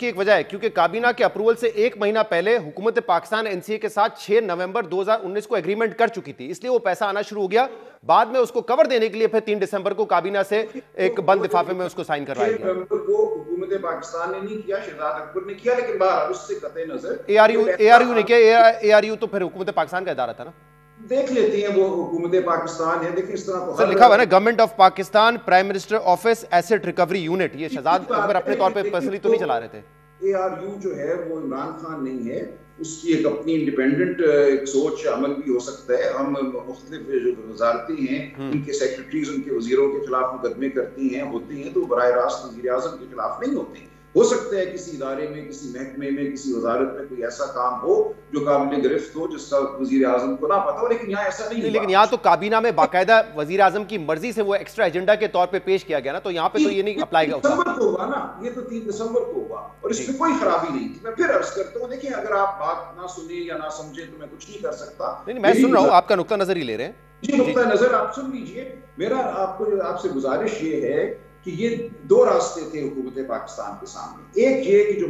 एक वजह है क्योंकि काबीना के अप्रूवल से 1 महीना पहले हुकूमत पाकिस्तान NCA के साथ 6 नवंबर 2019 को एग्रीमेंट कर चुकी थी, इसलिए वो पैसा आना शुरू हो गया। बाद में उसको कवर देने के लिए फिर 3 दिसंबर को काबीना से एक बंद लिफाफे में उसको साइन करवाया गया। वो हुकूमत पाकिस्तान ने नहीं किया, शहजाद अकबर ने किया, लेकिन बाहर उससे कतई नजर ARU ने किया। ARU तो फिर हुकूमत पाकिस्तान का इदारा था ना। देख लेते हैं वो हुकूमत पाकिस्तान है। देखिए इस तरह सर लिखा हुआ है ना, government of Pakistan prime minister office asset recovery unit. ये शहजाद अकबर अपने तौर पे पर्सनली तो नहीं चला रहे थे। ARU जो है वो इमरान खान नहीं है, उसकी एक अपनी इंडिपेंडेंट एक सोच अमल भी हो सकता है। हम मुख्तलिफ जो वजारतें हैं उनके सेक्रेटरीज उनके वजीरों के खिलाफ मुकदमे करती हैं होती हैं, तो बराह रास्त वज़ीर आज़म के खिलाफ नहीं होते। हो सकता है किसी इदारे में, किसी महकमे में, किसी वजारत में कोई ऐसा काम हो जो काबिल गिरफ्त हो, जिसका वजीर आजम को ना पता हो, लेकिन यहाँ ऐसा नहीं हुआ। लेकिन यहाँ तो काबीना में बाकायदा वजीर आजम की मर्जी से वो एक्स्ट्रा एजेंडा के तौर पे पेश किया गया ना, तो यहाँ पे तो ये नहीं अप्लाई होता। 3 दिसंबर को हुआ ना, ये तो 3 दिसंबर को हुआ और इसमें कोई खराबी नहीं थी। मैं फिर अर्ज करता हूँ, देखिए अगर आप बात ना सुने या ना समझे तो मैं कुछ नहीं कर सकता। नहीं, मैं सुन रहा हूँ, आपका नुक्ता नजर ही ले रहे हैं जी, नुक्ता नजर आप सुन लीजिए। मेरा आपसे गुजारिश ये है कि ये 2 रास्ते थे हुकूमत पाकिस्तान के सामने। एक ये कि जो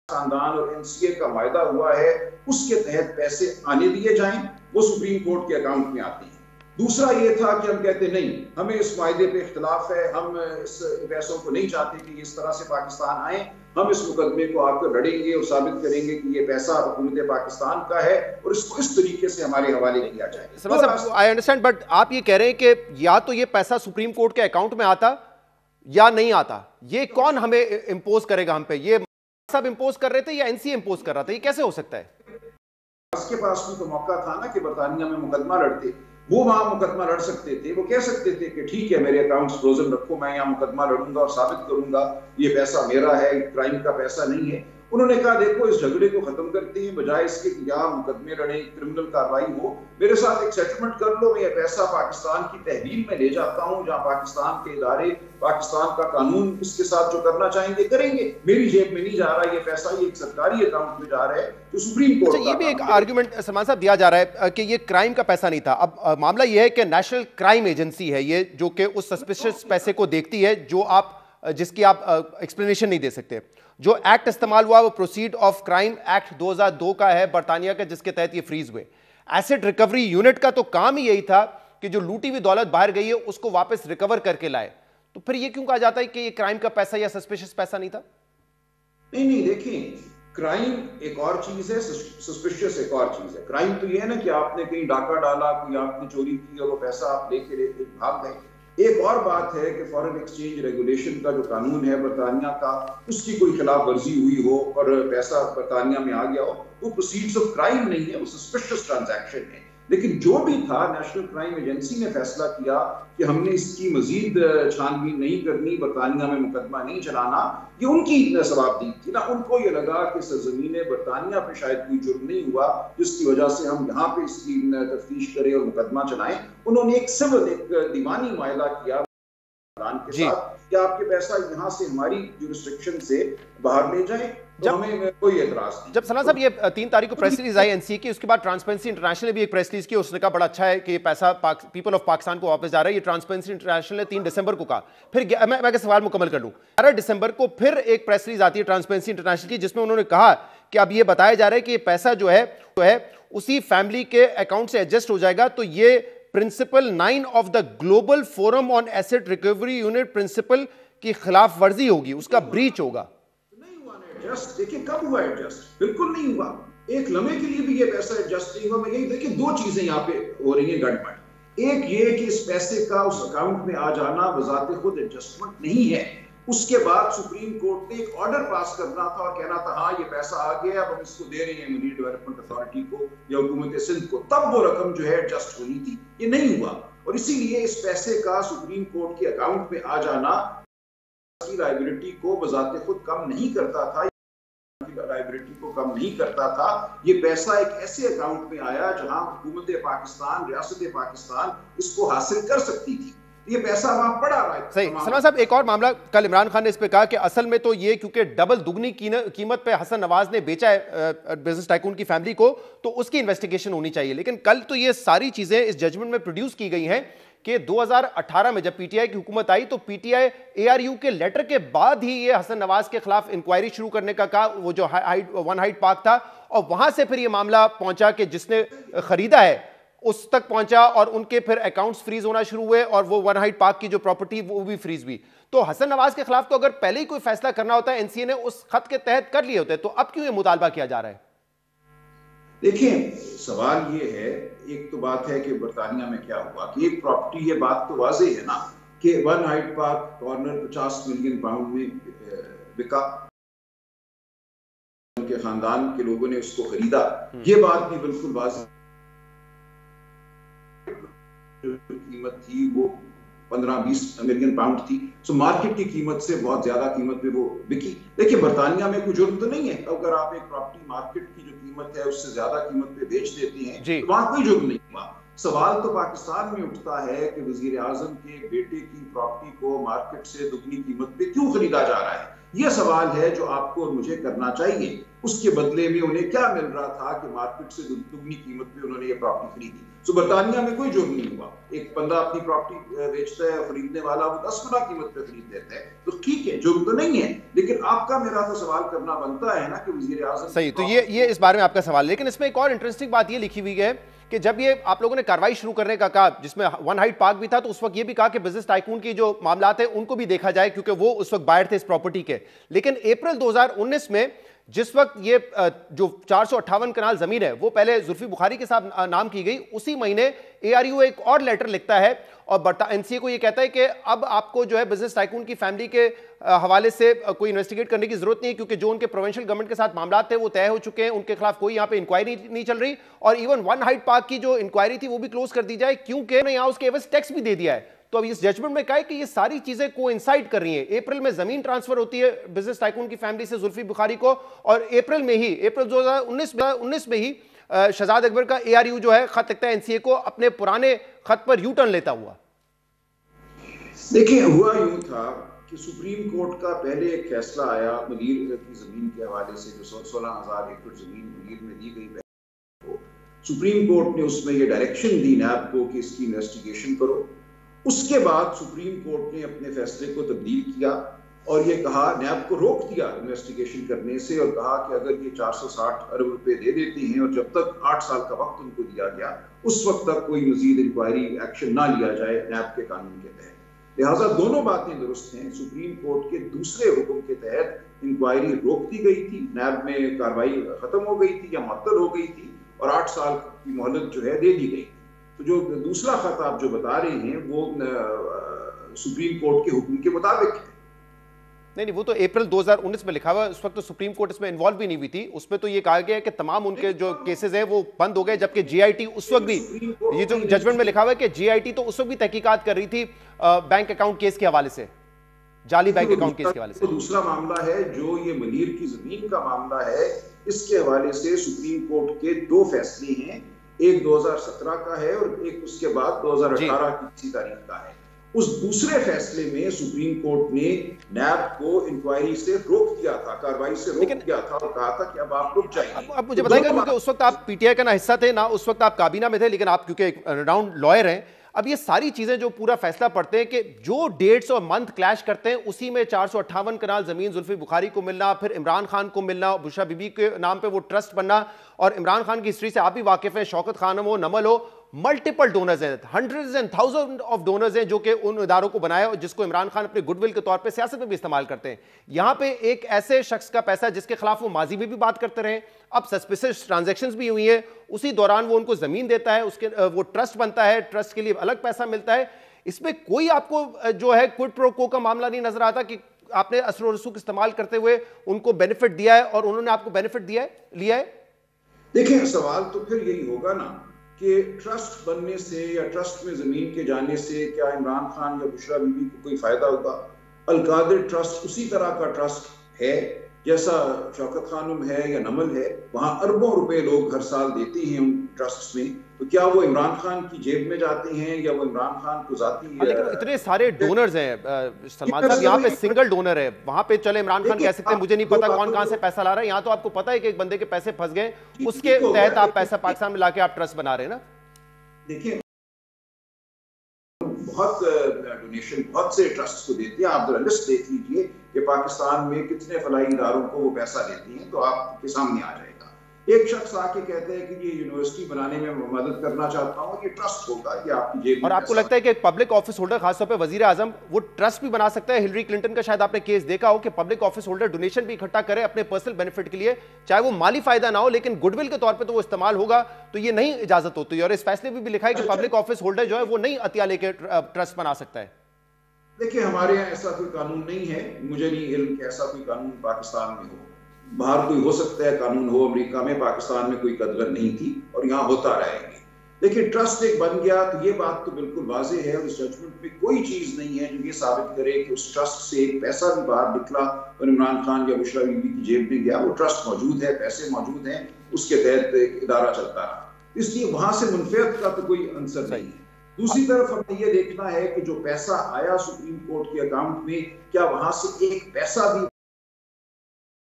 खानदान और एनसीए का वायदा हुआ है उसके तहत पैसे आने दिए जाएं, वो सुप्रीम कोर्ट के अकाउंट में आते हैं। दूसरा ये था कि हम कहते नहीं, हमें इस वायदे पे इख्तिलाफ है, हम इस पैसों को नहीं चाहते कि इस तरह से पाकिस्तान आए, हम इस मुकदमे को आकर लड़ेंगे और साबित करेंगे कि ये पैसा हुकूमत पाकिस्तान का है और इसको इस तरीके से हमारे हवाले किया जाए। आई अंडरस्टैंड, बट आप ये कह रहे हैं कि या तो ये पैसा सुप्रीम कोर्ट के अकाउंट में आता या नहीं आता, ये कौन हमें इंपोज करेगा हम पे? ये सब इंपोज कर रहे थे या एनसीए इंपोज कर रहा था? ये कैसे हो सकता है? उसके पास भी तो मौका था ना कि बरतानिया में मुकदमा लड़ते, वो वहां मुकदमा लड़ सकते थे। वो कह सकते थे कि ठीक है, मेरे अकाउंट्स फ्रोजन रखो, मैं यहाँ मुकदमा लड़ूंगा और साबित करूंगा ये पैसा मेरा है, क्राइम का पैसा नहीं है। उन्होंने कहा देखो इस झगड़े को खत्म करते हैं, बजाय इसके कि यहाँ मुकदमे लड़े, क्रिमिनल कार्रवाई हो, मेरे साथ एक सेटलमेंट कर लो, मैं ये पैसा पाकिस्तान की तहवील में ले जाता हूँ, जहाँ पाकिस्तान के इदारे, पाकिस्तान का कानून इसके साथ जो करना चाहेंगे करेंगे, मेरी जेब में नहीं जा रहा ये पैसा, ये एक सरकारी अकाउंट में जा रहा है जो सुप्रीम कोर्ट। अच्छा, ये भी एक आर्गुमेंट सलमान साहब दिया जा रहा है कि ये क्राइम का पैसा नहीं था। अब मामला ये है कि नेशनल क्राइम एजेंसी है ये, जो कि उस सस्पिशियस पैसे को देखती है जिसकी आप एक्सप्लेनेशन नहीं दे सकते। जो एक्ट इस्तेमाल हुआ वो प्रोसीड ऑफ क्राइम एक्ट 2002 का है बरतानिया का, जिसके तहत ये फ्रीज हुए। एसेट रिकवरी यूनिट का तो काम ही यही था कि जो लूटी हुई दौलत बाहर गई है उसको वापस रिकवर करके लाए। तो फिर ये क्यों कहा जाता है कि ये क्राइम का पैसा या सस्पिशियस पैसा नहीं था? नहीं, देखिए, क्राइम एक और चीज है, सस्पिशियस एक और चीज है। क्राइम तो ये है ना कि आपने कहीं डाका डाला, कोई आपने चोरी की और वो पैसा आप लेके भाग गए। एक और बात है कि फॉरेन एक्सचेंज रेगुलेशन का जो कानून है बरतानिया का, उसकी कोई खिलाफ वर्जी हुई हो और पैसा बरतानिया में आ गया हो, वो प्रोसीड्स ऑफ क्राइम नहीं है, वो सस्पिशियस ट्रांजैक्शन है। लेकिन जो भी था, नेशनल क्राइम एजेंसी ने फैसला किया कि हमने इसकी मजीद छानबीन नहीं करनी, बरतानिया में मुकदमा नहीं चलाना। ये उनकी सवाबदीदी थी ना, उनको ये लगा कि सरजमीन बरतानिया पे शायद कोई जुर्म नहीं हुआ जिसकी वजह से हम यहाँ पे इसकी तफ्तीश करें और मुकदमा चलाएं। उन्होंने एक सिविल, एक दीवानी मायदा किया के साथ कि आपके पैसा यहाँ से हमारी जुरिस्डिक्शन से बाहर ले जाए, तो हमें कोई एतराज नहीं। जब सना साहब ये 3 तारीख को प्रेस रिलीज आई एनसीए की, उसके बाद ट्रांसपेरेंसी इंटरनेशनल ने भी एक प्रेस रिलीज की, उसने कहा बड़ा अच्छा है कि ये पैसा पीपल ऑफ पाकिस्तान को वापस जा रहा है। ये ट्रांसपेरेंसी इंटरनेशनल ने 3 दिसंबर को कहा। फिर मैं सवाल मुकम्मल कर लूं, 11 दिसंबर को फिर एक प्रेस रिलीज आती है ट्रांसपेरेंसी इंटरनेशनल की, जिसमें उन्होंने कहा कि अब ये बताया जा रहा है कि ये पैसा जो है उसी फैमिली के अकाउंट से एडजस्ट हो जाएगा। तो ये principal 9 of the global forum on asset recovery unit principal की खिलाफ वर्जी होगी, उसका ब्रीच होगा। नहीं हुआ ना एडजस्ट। देखिए कब हुआ एडजस्ट? बिल्कुल नहीं हुआ। एक लम्हे के लिए भी ये पैसा एडजस्ट नहीं हुआ। मैं यही देखिए 2 चीजें यहाँ पे हो रही है गड़बड़। एक ये कि इस पैसे का उस अकाउंट में आ जाना बजाते खुद एडजस्टमेंट नहीं है। उसके बाद सुप्रीम कोर्ट ने एक ऑर्डर पास करना था और कहना था हाँ ये पैसा आ गया, अब हम इसको दे रहे हैं मरीन डेवलपमेंट अथॉरिटी को या हुकूमत सिंध को, तब वो रकम जो है एडजस्ट होनी थी। ये नहीं हुआ और इसीलिए इस पैसे का सुप्रीम कोर्ट के अकाउंट में आ जाना की लायबिलिटी को बजाते खुद कम नहीं करता था, लायबिलिटी को कम नहीं करता था। ये पैसा एक ऐसे अकाउंट में आया जहां हुकूमत पाकिस्तान, रियासत पाकिस्तान इसको हासिल कर सकती थी। ये पैसा वहां पड़ा रहा है। सही। सलमान साहब एक और मामला, कल इमरान खान ने इस पे कहा कि असल में तो ये क्योंकि डबल दुगनी कीमत पे हसन नवाज ने बेचा है बिजनेस टाइकून की फैमिली को, तो उसकी इन्वेस्टिगेशन होनी चाहिए। लेकिन कल तो ये सारी चीजें इस जजमेंट में प्रोड्यूस की गई हैं कि 2018 में जब पीटीआई की हुकूमत आई तो पीटीआई एआरयू के लेटर के बाद ही ये हसन नवाज के खिलाफ इंक्वायरी शुरू करने का कहा, वो जो वन हाइट पार्क था, और वहां से फिर ये मामला पहुंचा कि जिसने खरीदा है उस तक पहुंचा और उनके फिर अकाउंट्स फ्रीज होना शुरू हुए और वो वन हाइट पार्क की जो प्रॉपर्टी वो भी फ्रीज हुई। तो हसन नवाज के खिलाफ तो अगर पहले ही कोई फैसला करना होता है एनसीए ने उस खत के तहत कर लिए होते, तो अब क्यों ये मुतालबा किया जा रहा है? देखिए सवाल ये है, एक तो बात है कि बरतानिया में क्या हुआ कि एक प्रॉपर्टी, ये बात तो वाज़ेह है ना कि one height park corner 50 million pound में बिका, उनके खानदान के लोगों ने उसको खरीदा। ये बात भी बिल्कुल वाज़ेह, कीमत थी वो 15-20 मिलियन पाउंड थी। सो मार्केट की कीमत से बहुत ज्यादा कीमत पे वो बिकी। देखिए बरतानिया में कोई जुर्म तो नहीं है, अगर आप एक प्रॉपर्टी मार्केट की जो कीमत है उससे ज्यादा कीमत पे बेच देती हैं तो वहां कोई जुर्म नहीं हुआ। सवाल तो पाकिस्तान में उठता है कि वजीर आजम के बेटे की प्रॉपर्टी को मार्केट से दुगनी कीमत पे क्यों खरीदा जा रहा है। यह सवाल है जो आपको और मुझे करना चाहिए। उसके बदले में उन्हें क्या मिल रहा था कि मार्केट से दुगनी कीमत पे उन्होंने ये प्रॉपर्टी खरीदी। सो बरतानिया में कोई जुर्म नहीं हुआ। एक बंदा अपनी प्रॉपर्टी बेचता है, खरीदने वाला वो 10 गुना कीमत पे खरीद देता है, तो ठीक है, जुर्म तो नहीं है। लेकिन आपका मेरा तो सवाल करना बनता है ना कि वजीर आजम। सही, तो ये इस बारे में आपका सवाल। लेकिन इसमें एक और इंटरेस्टिंग बात ये लिखी हुई है कि जब ये आप लोगों ने कार्रवाई शुरू करने का कहा, जिसमें वन हाइट पार्क भी था, तो उस वक्त ये भी कहा कि बिजनेस टाइकून की जो मामलात है उनको भी देखा जाए क्योंकि वो उस वक्त बाहर थे इस प्रॉपर्टी के। लेकिन अप्रैल 2019 में जिस वक्त ये जो 458 कनाल जमीन है वो पहले जुल्फी बुखारी के साथ नाम की गई, उसी महीने एआरयू एक और लेटर लिखता है और एनसीए को ये कहता है कि अब आपको जो है बिजनेस टाइकून की फैमिली के हवाले से कोई इन्वेस्टिगेट करने की जरूरत नहीं है क्योंकि जो उनके प्रोविंशियल गवर्नमेंट के साथ मामला थे वो तय हो चुके हैं, उनके खिलाफ कोई यहाँ पे इंक्वायरी नहीं चल रही और इवन वन हाइट पार्क की जो इंक्वायरी थी वो भी क्लोज कर दी जाए क्योंकि यहाँ उसके एवज टैक्स भी दे दिया है। तो अब इस जजमेंट में कहा है कि ये सारी चीजें कोइंसाइड कर रही हैं। अप्रैल में जमीन ट्रांसफर होती है बिजनेस टाइकून की फैमिली से जुल्फी बुखारी को और अप्रैल 2019 में ही शहजाद अकबर का एआरयू जो है खत लिखता है एनसीए को अपने पुराने खत पर यू टर्न लेता हुआ। देखिए हुआ यूं था कि सुप्रीम कोर्ट का पहले एक फैसला आया मुनीर की जमीन के हवाले से, जो 16,000 एकड़ जमीन मुनीर में दी गई। सुप्रीम कोर्ट ने उसमें ये डायरेक्शन दी नैब को कि इसकी इन्वेस्टिगेशन करो। उसके बाद सुप्रीम कोर्ट ने अपने फैसले को तब्दील किया और ये कहा, नैब को रोक दिया इन्वेस्टिगेशन करने से और कहा कि अगर ये 460 अरब रुपए दे देती हैं और जब तक 8 साल का वक्त उनको दिया गया उस वक्त तक कोई मजीद इंक्वायरी एक्शन ना लिया जाए नैब के कानून के तहत। लिहाजा दोनों बातें दुरुस्त हैं। सुप्रीम कोर्ट के दूसरे हुक्म के तहत इंक्वायरी रोक दी गई थी, नैब में कार्रवाई खत्म हो गई थी या मुअत्तल हो गई थी और 8 साल की मोहलत जो है दे दी गई। तो जो दूसरा खत आप जो बता रहे हैं वो सुप्रीम कोर्ट के हुक्म के मुताबिक है। नहीं, वो तो अप्रैल 2019 में लिखा हुआ, उस वक्त तो सुप्रीम कोर्ट इसमें इन्वॉल्व भी नहीं हुई थी। उसमें तो ये कहा गया है कि तमाम उनके जो केसेस हैं वो बंद हो गए, जबकि जीआईटी उस वक्त भी, ये जो जजमेंट में लिखा हुआ है कि जीआईटी तो उस वक्त भी तहकीकात कर रही थी बैंक अकाउंट केस के हवाले से, जाली बैंक अकाउंट केस के हवाले से। दूसरा मामला है जो ये मुनीर की जमीन का मामला है, इसके हवाले से सुप्रीम कोर्ट के 2 फैसले हैं, एक 2017 का है और एक उसके बाद 2018 की किसी तारीख का है। उस दूसरे फैसले में सुप्रीम कोर्ट ने नैब को इंक्वायरी से रोक दिया था, कार्रवाई से रोक दिया था और कहा था कि अब आप रुक जाइए। अब मुझे बताइएगा, क्योंकि उस वक्त आप पीटीआई का ना हिस्सा थे ना उस वक्त आप काबीना में थे, लेकिन आप क्योंकि एक राउंड लॉयर हैं, अब ये सारी चीजें जो पूरा फैसला पढ़ते हैं कि जो डेट्स और मंथ क्लैश करते हैं, उसी में 458 कनाल जमीन जुल्फी बुखारी को मिलना, फिर इमरान खान को मिलना, बुशरा बीबी के नाम पे वो ट्रस्ट बनना, और इमरान खान की हिस्ट्री से आप भी वाकिफ हैं, शौकत खानम हो, नमल हो, मल्टीपल डोनर्स हैं, hundreds and thousand of donors हैं जो कि उन इदारों को बनाया और जिसको इमरान खान अपने गुडविल के तौर पे सियासत में भी इस्तेमाल करते हैं। यहां पे एक ऐसे शख्स का पैसा जिसके खिलाफ वो माजी में भी बात करते रहे, अब सस्पिशियस ट्रांजैक्शंस भी हुई हैं, उसी दौरान वो उनको जमीन देता है, उसके वो ट्रस्ट बनता है, ट्रस्ट के लिए अलग पैसा मिलता है। इसमें कोई आपको जो है क्विड प्रो को का मामला नहीं नजर आता कि आपने असर और रसूख इस्तेमाल करते हुए उनको बेनिफिट दिया है और उन्होंने आपको बेनिफिट दिया है, लिया है? देखिए सवाल तो फिर यही होगा ना कि ट्रस्ट बनने से या ट्रस्ट में जमीन के जाने से क्या इमरान खान या बुशरा बीबी को कोई फायदा होगा? अलकादिर ट्रस्ट उसी तरह का ट्रस्ट है जैसा शौकत खानम है या नमल है, वहां अरबों रुपए लोग हर साल देते हैं उन ट्रस्ट में, तो क्या वो इमरान खान की जेब में जाते हैं या वो इमरान खान को जाती है? लेकिन इतने सारे डोनर्स हैं सलमान साहब, यहाँ पे सिंगल डोनर है, वहां पे चले इमरान खान कह सकते हैं मुझे नहीं पता कौन कहां से पैसा ला रहा है, यहाँ तो आपको पता है कि एक बंदे के पैसे फंस गए, उसके तहत आप पैसा पाकिस्तान में लाके आप ट्रस्ट बना रहे हैं ना। देखिए बहुत डोनेशन बहुत से ट्रस्ट को देते हैं, आप जरा लिस्ट देख लीजिए कि पाकिस्तान में कितने फलाई इदारों को वो पैसा देती हैं, तो आपके सामने आ जाएगा। एक शख्स आके कहते हैं कि ये यूनिवर्सिटी बनाने में मैं मदद करना चाहता हूँ, ये ट्रस्ट होगा, ये आपकी जेब में। और आपको लगता है कि एक पब्लिक ऑफिस होल्डर, खासतौर पे वजीर आजम, वो ट्रस्ट भी बना सकता है? हिलरी क्लिंटन का शायद आपने केस देखा हो कि पब्लिक ऑफिस होल्डर डोनेशन भी इकट्ठा करे अपने पर्सनल बेनिफिट के लिए, चाहे वो माली फायदा ना हो लेकिन गुडविल के तौर पर तो वो इस्तेमाल होगा, तो ये नहीं इजाजत होती है। और इस फैसले में भी लिखा है कि पब्लिक ऑफिस होल्डर जो है वो नहीं अतिया लेके ट्रस्ट बना सकता है। देखिए हमारे यहाँ ऐसा कोई कानून नहीं है, मुझे नहीं इल्म कि ऐसा कोई कानून पाकिस्तान में हो। बाहर कोई हो सकता है कानून हो, अमेरिका में, पाकिस्तान में कोई कदर नहीं थी और यहाँ होता रहेंगे। देखिए ट्रस्ट एक बन गया तो ये बात तो बिल्कुल वाजे है, और इस जजमेंट में कोई चीज नहीं है जो ये साबित करे कि उस ट्रस्ट से एक पैसा भी बाहर निकला और इमरान खान या बुशरा बीबी की जेब में गया। वो ट्रस्ट मौजूद है, पैसे मौजूद हैं, उसके तहत एक इदारा चलता रहा, इसलिए वहां से मुनफियत का तो कोई आंसर नहीं है। दूसरी तरफ हमें यह देखना है कि जो पैसा आया सुप्रीम कोर्ट के अकाउंट में, क्या वहां से एक पैसा भी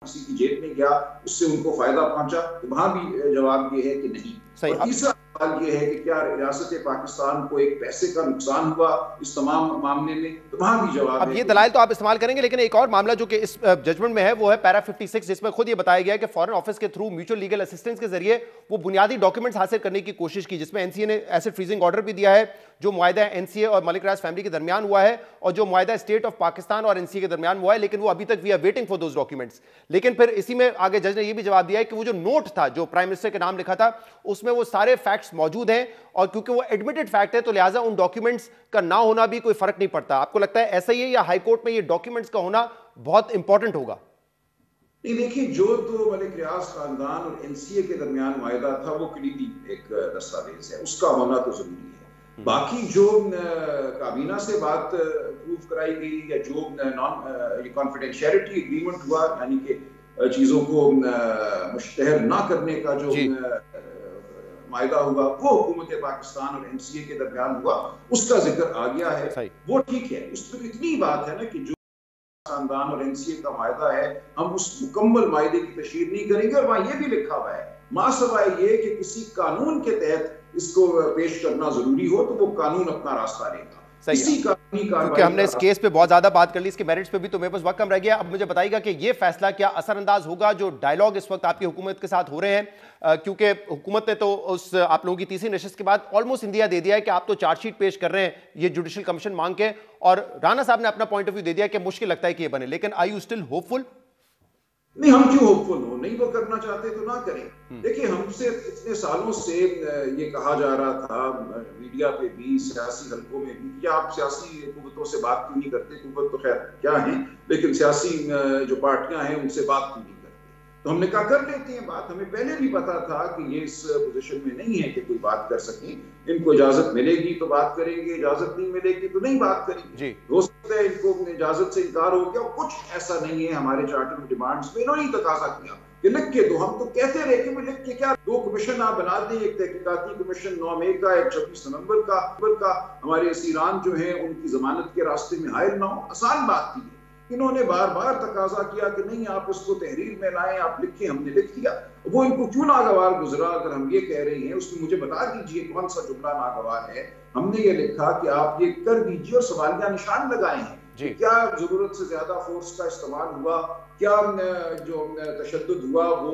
किसी की जेब में गया, उससे उनको फायदा पहुंचा? तो वहां भी जवाब ये है कि नहीं। और तीसरा सवाल ये है कि क्या रियासत पाकिस्तान को एक पैसे का नुकसान हुआ इस तमाम मामले में? तो वहां भी जवाब अब ये दलाइल तो आप इस्तेमाल करेंगे, लेकिन एक और मामला जो कि इस जजमेंट में है वो है पैरा 56, जिसमें खुद ये बताया गया है कि फॉरेन ऑफिस के थ्रू म्यूचुअल लीगल असिस्टेंस के जरिए वो बुनियादी डॉक्यूमेंट्स हासिल करने की कोशिश की, जिसमें एनसीए ने एसेट फ्रीजिंग ऑर्डर भी दिया है, जो मुआहदा एनसीए और मलिक राज फैमिली के दरमियान हुआ है, और जो मुआहदा स्टेट ऑफ पाकिस्तान और एनसीए के दरमियान हुआ है, लेकिन वो अभी तक we are waiting for those documents. लेकिन फिर इसी में आगे जज ने ये भी जवाब दिया है कि वो जो नोट था जो प्राइम मिनिस्टर के नाम लिखा था, उसमें वो सारे फैक्ट्स मौजूद हैं, और क्योंकि वो एडमिटेड फैक्ट है तो लिहाजा उन डॉक्यूमेंट्स का ना होना भी कोई फर्क नहीं पड़ता। आपको लगता है ऐसा ही है, या हाईकोर्ट में ये डॉक्यूमेंट्स का होना बहुत इंपॉर्टेंट होगा? नहीं, देखिए जो तो मलिक रियाज खानदान और एनसीए के दरमियान मुआहदा था वो कलीदी एक दस्तावेज है, उसका होना तो जरूरी है। बाकी जो काबीना से बात प्रूव कराई गई या जो नॉन कॉन्फिडेंशियलिटी एग्रीमेंट हुआ, यानी कि चीजों को मुश्तहर ना करने का जो मुआहदा हुआ, वो हुकूमत पाकिस्तान और एनसीए के दरमियान हुआ, उसका जिक्र आ गया है, वो ठीक है। उस पर इतनी बात है ना कि जो खानदान और एनसीए का मायदा है, हम उस मुकम्मल मायदे की तशरीह नहीं करेंगे। और वहां ये भी लिखा हुआ है, मासवाए ये कि किसी कानून के तहत इसको पेश करना जरूरी हो तो वो कानून अपना रास्ता लेगा। क्योंकि हमने इस केस पे बहुत ज्यादा बात कर ली, इसके मेरिट्स पे भी तो मेरे पास वक्त कम रह गया। अब मुझे बताइएगा कि ये फैसला क्या असरअंदाज होगा जो डायलॉग इस वक्त आपकी हुकूमत के साथ हो रहे हैं, क्योंकि हुकूमत ने तो उस आप लोगों की तीसरी नशिस्त के बाद ऑलमोस्ट इंदिया दे दिया है कि आप तो चार्जशीट पेश कर रहे हैं ये जुडिशल कमीशन मांग के, और राणा साहब ने अपना पॉइंट ऑफ व्यू दे दिया कि मुश्किल लगता है कि ये बने, लेकिन आर यू स्टिल होपफुल? नहीं, हम क्यों होपफुल हो? नहीं वो करना चाहते तो ना करें। देखिए हमसे इतने सालों से ये कहा जा रहा था मीडिया पे भी, सियासी हलकों में भी, कि आप सियासी कुव्वतों से बात क्यों नहीं करते? कुव्वत तो खैर क्या है, लेकिन सियासी जो पार्टियां हैं उनसे बात क्यों नहीं करते? तो हमने कहा कर लेते हैं बात। हमें पहले भी पता था कि ये इस पोजीशन में नहीं है कि कोई बात कर सके। इनको इजाजत मिलेगी तो बात करेंगे, इजाजत नहीं मिलेगी तो नहीं बात करेंगे। हो सकता है इनको इजाजत से इनकार हो गया, कुछ ऐसा नहीं है हमारे चार्टर में डिमांड्स में। इन्होंने तकाजा किया कि लिख के दो। हम तो कहते रहे कि लिख के क्या, 2 कमीशन आप बना दें, एक तहकीकाती कमीशन 9 मई का, एक 26 नवंबर का। हमारे असीरान जो है उनकी जमानत के रास्ते में हायल ना हो, आसान बात थी। इन्होंने बार बार तकाजा किया कि नहीं आप उसको तहरीर में लाएं, आप लिखें। हमने लिख दिया। वो इनको क्यों नागवार गुजरा? अगर हम ये कह रहे हैं उसमें मुझे बता दीजिए कौन सा जुमला नागवार है। हमने ये लिखा कि आप ये कर दीजिए और सवालिया निशान लगाए हैं। क्या जरूरत से ज्यादा फोर्स का इस्तेमाल हुआ? क्या जो तशद्दुद हुआ वो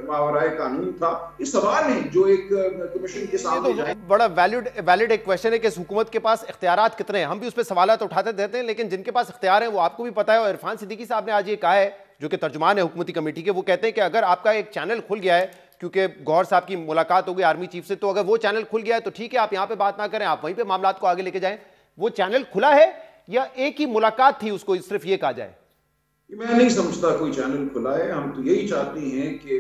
मावराए कानून था? ये सवाल है जो एक कमीशन के सामने तो बड़ा वैलिड एक क्वेश्चन है कि इस हुकूमत के पास इख्तियारात कितने हैं। हम भी उस पर सवाल उठाते रहते हैं, लेकिन जिनके पास इख्तियार है वो आपको भी पता है। और इरफान सिद्दीकी साहब ने आज ये कहा है, जो कि तर्जुमान है हुकूमती कमेटी के, वो कहते हैं कि अगर आपका एक चैनल खुल गया है, क्योंकि गौहर साहब की मुलाकात हो गई आर्मी चीफ से, तो अगर वो चैनल खुल गया है तो ठीक है, आप यहाँ पे बात ना करें, आप वहीं पे मामला को आगे लेके जाएं। वो चैनल खुला है या एक ही मुलाकात थी, उसको सिर्फ ये कहा जाए? मैं नहीं समझता कोई चैनल खुला है। हम तो यही चाहते हैं कि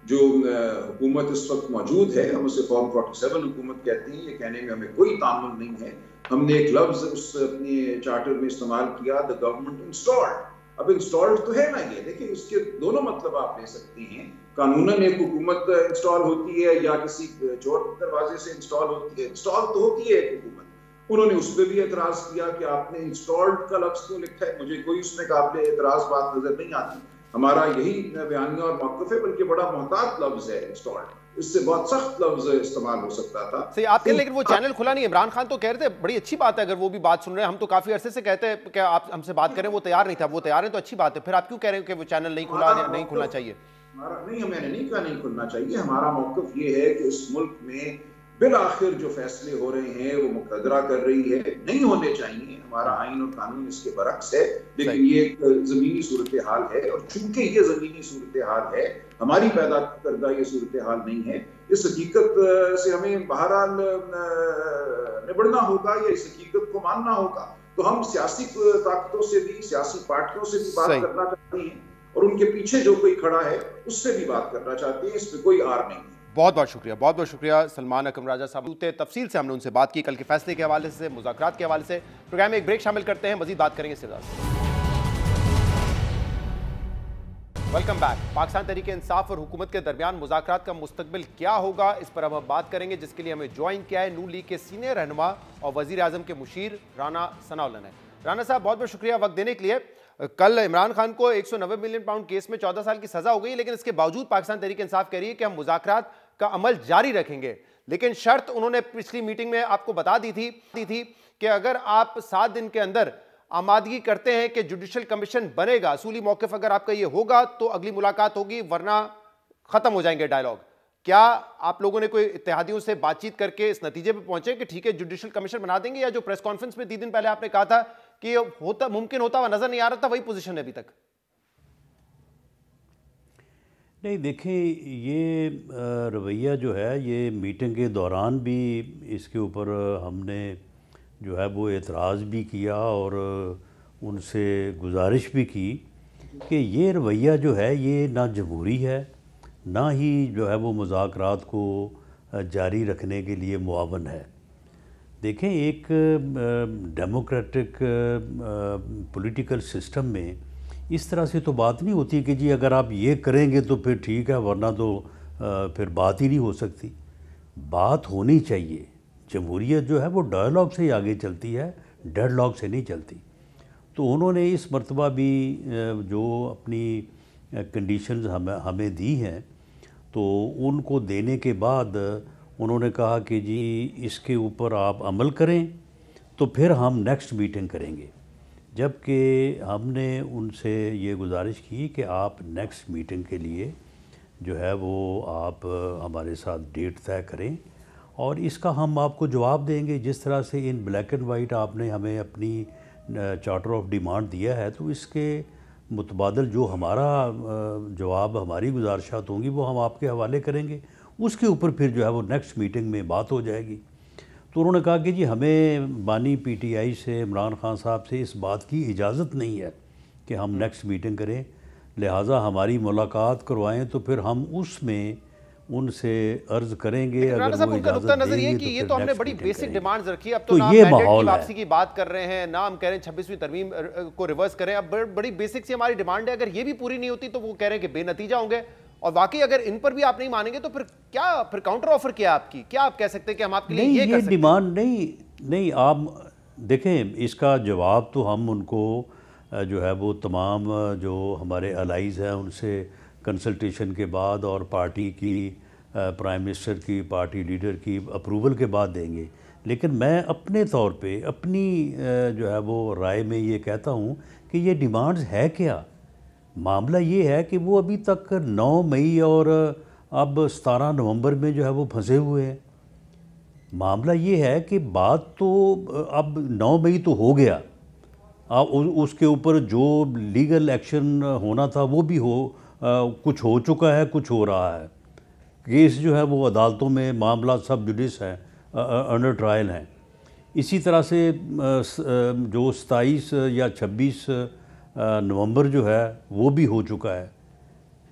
जो हुकूमत इस वक्त मौजूद है, हम उसे फॉर्म 47 हुकूमत कहते हैं, ये कहने में हमें कोई तामुल नहीं है। हमने एक लफ्ज उस अपने चार्टर में इस्तेमाल किया, द गवर्नमेंट इंस्टॉल्ड। अब इंस्टॉल्ड तो है ना ये, देखिए उसके दोनों मतलब आप ले सकती हैं। कानूनन एक हुकूमत इंस्टॉल होती है या किसी चोर दरवाजे से इंस्टॉल होती है। इंस्टॉल तो होती है एक हुकूमत। उन्होंने उस पर भी एतराज किया कि आपने इंस्टॉल्ड का लफ्ज क्यों लिखा है। मुझे कोई उसमें काबिल एतराज बात नजर नहीं आती। हमारा यही बयानिया और मौक़िफ़ है, बल्कि बड़ा मोहतात लफ्ज है इंस्टॉल्ड। इससे बहुत सख्त लफ्ज इस्तेमाल हो सकता था। सही आप कह, लेकिन वो चैनल खुला नहीं। इमरान खान तो कह रहे थे, बड़ी अच्छी बात है अगर वो भी बात सुन रहे हैं। हम तो काफी अरसे से कहते हैं कि आप हमसे बात करें, वो तैयार नहीं था। वो तैयार है तो अच्छी बात है। फिर आप क्यों कह रहे हैं कि वो चैनल नहीं खुला या नहीं खुलना चाहिए? नहीं, मैंने नहीं कहा नहीं खुलना चाहिए। हमारा मौक़िफ़ ये है कि इस मुल्क में बिल आखिर जो फैसले हो रहे हैं वो मुक़द्दरा कर रही है, नहीं होने चाहिए। हमारा आइन और कानून इसके बरक्स है, लेकिन ये एक ज़मीनी सूरत हाल है। और चूंकि ये ज़मीनी सूरत हाल है, हमारी पैदा करदा ये सूरत हाल नहीं है, इस हकीकत से हमें बहरहाल निबड़ना होगा या इस हकीकत को मानना होगा। तो हम सियासी ताकतों से भी, सियासी पार्टियों से भी बात करना चाहते हैं, और उनके पीछे जो कोई खड़ा है उससे भी बात करना चाहते हैं। इसमें कोई आर नहीं है। बहुत बहुत शुक्रिया सलमान अकरम राजा साहब। तफसील से हमने उनसे बात की कल के फैसले के हवाले से, मुज़ाकरात के हवाले से। प्रोग्राम में एक ब्रेक शामिल करते हैं, मजीद बात करेंगे इससे। Welcome back. पाकिस्तान तहरीक इंसाफ और हुकूमत के दरमियान मुज़ाकरात का मुस्तकबिल क्या होगा, इस पर अब हम बात करेंगे, जिसके लिए हमें ज्वाइन किया है नून लीग के सीनियर रहनुमा और वज़ीर आज़म के मुशीर राना सनाउल्लाह ने। राना साहब बहुत बहुत शुक्रिया वक्त देने के लिए। कल इमरान खान को 190 मिलियन पाउंड केस में 14 साल की सजा हो गई, लेकिन इसके बावजूद पाकिस्तान तहरीक इंसाफ कह रही है कि हम मुज़ाकरात का अमल जारी रखेंगे। लेकिन शर्त उन्होंने पिछली मीटिंग में आपको बता दी थी कि अगर आप 7 दिन के अंदर आमादगी करते हैं कि जुडिशल कमीशन बनेगा, असूली मौक़िफ़ अगर आपका ये होगा तो अगली मुलाकात होगी, वरना ख़त्म हो जाएंगे डायलॉग। क्या आप लोगों ने कोई इत्तेहादियों से बातचीत करके इस नतीजे पर पहुंचे कि ठीक है जुडिशल कमीशन बना देंगे, या जो प्रेस कॉन्फ्रेंस में 3 दिन पहले आपने कहा था कि होता मुमकिन होता हुआ नजर नहीं आ रहा था, वही पोजीशन है अभी तक? नहीं, देखें, ये रवैया जो है ये मीटिंग के दौरान भी इसके ऊपर हमने जो है वो एतराज़ भी किया और उनसे गुजारिश भी की कि ये रवैया जो है ये ना जमहूरी है, ना ही जो है वो मुज़ाकरात को जारी रखने के लिए मुआवन है। देखें, एक डेमोक्रेटिक पॉलिटिकल सिस्टम में इस तरह से तो बात नहीं होती कि जी अगर आप ये करेंगे तो फिर ठीक है, वरना तो फिर बात ही नहीं हो सकती। बात होनी चाहिए। जमहूरियत जो है वो डायलॉग से ही आगे चलती है, डेडलॉग से नहीं चलती। तो उन्होंने इस मर्तबा भी जो अपनी कंडीशंस हमें दी हैं, तो उनको देने के बाद उन्होंने कहा कि जी इसके ऊपर आप अमल करें तो फिर हम नेक्स्ट मीटिंग करेंगे। जबकि हमने उनसे ये गुजारिश की कि आप नेक्स्ट मीटिंग के लिए जो है वो आप हमारे साथ डेट तय करें और इसका हम आपको जवाब देंगे। जिस तरह से इन ब्लैक एंड वाइट आपने हमें अपनी चार्टर ऑफ डिमांड दिया है, तो इसके मुतबादल जो हमारा जवाब, हमारी गुजारिशात होंगी वो हम आपके हवाले करेंगे। उसके ऊपर फिर जो है वो नेक्स्ट मीटिंग में बात हो जाएगी। तो उन्होंने कहा कि जी हमें बानी पीटीआई से, इमरान खान साहब से इस बात की इजाज़त नहीं है कि हम नेक्स्ट मीटिंग करें, लिहाजा हमारी मुलाकात करवाएं तो फिर हम उसमें उनसे अर्ज करेंगे। अगर वो इजाज़त देंगे कि ये तो हमने बड़ी बेसिक डिमांड्स रखी, अब तो ये माहौल है। वापसी की बात कर रहे हैं ना, हम कह रहे हैं 26वीं तरमीम को रिवर्स करें। अब बड़ी बेसिक सी हमारी डिमांड है, अगर ये भी पूरी नहीं होती तो वो कह रहे हैं कि बेनतीजा होंगे। और वाकई अगर इन पर भी आप नहीं मानेंगे तो फिर क्या, फिर काउंटर ऑफर क्या आपकी? क्या आप कह सकते हैं कि हम आपके लिए ये कर सकते हैं? डिमांड नहीं, आप देखें, इसका जवाब तो हम उनको जो है वो तमाम जो हमारे अलाइज़ हैं उनसे कंसल्टेशन के बाद और पार्टी की, प्राइम मिनिस्टर की, पार्टी लीडर की अप्रूवल के बाद देंगे। लेकिन मैं अपने तौर पे अपनी जो है वो राय में ये कहता हूँ कि ये डिमांड्स है क्या। मामला ये है कि वो अभी तक 9 मई और अब 17 नवंबर में जो है वो फंसे हुए हैं। मामला ये है कि बात तो अब 9 मई तो हो गया, अब उसके ऊपर जो लीगल एक्शन होना था वो भी कुछ हो चुका है, कुछ हो रहा है। केस जो है वो अदालतों में, मामला सब जुडिस हैं, अंडर ट्रायल हैं। इसी तरह से जो 27 या 26 नवंबर जो है वो भी हो चुका है।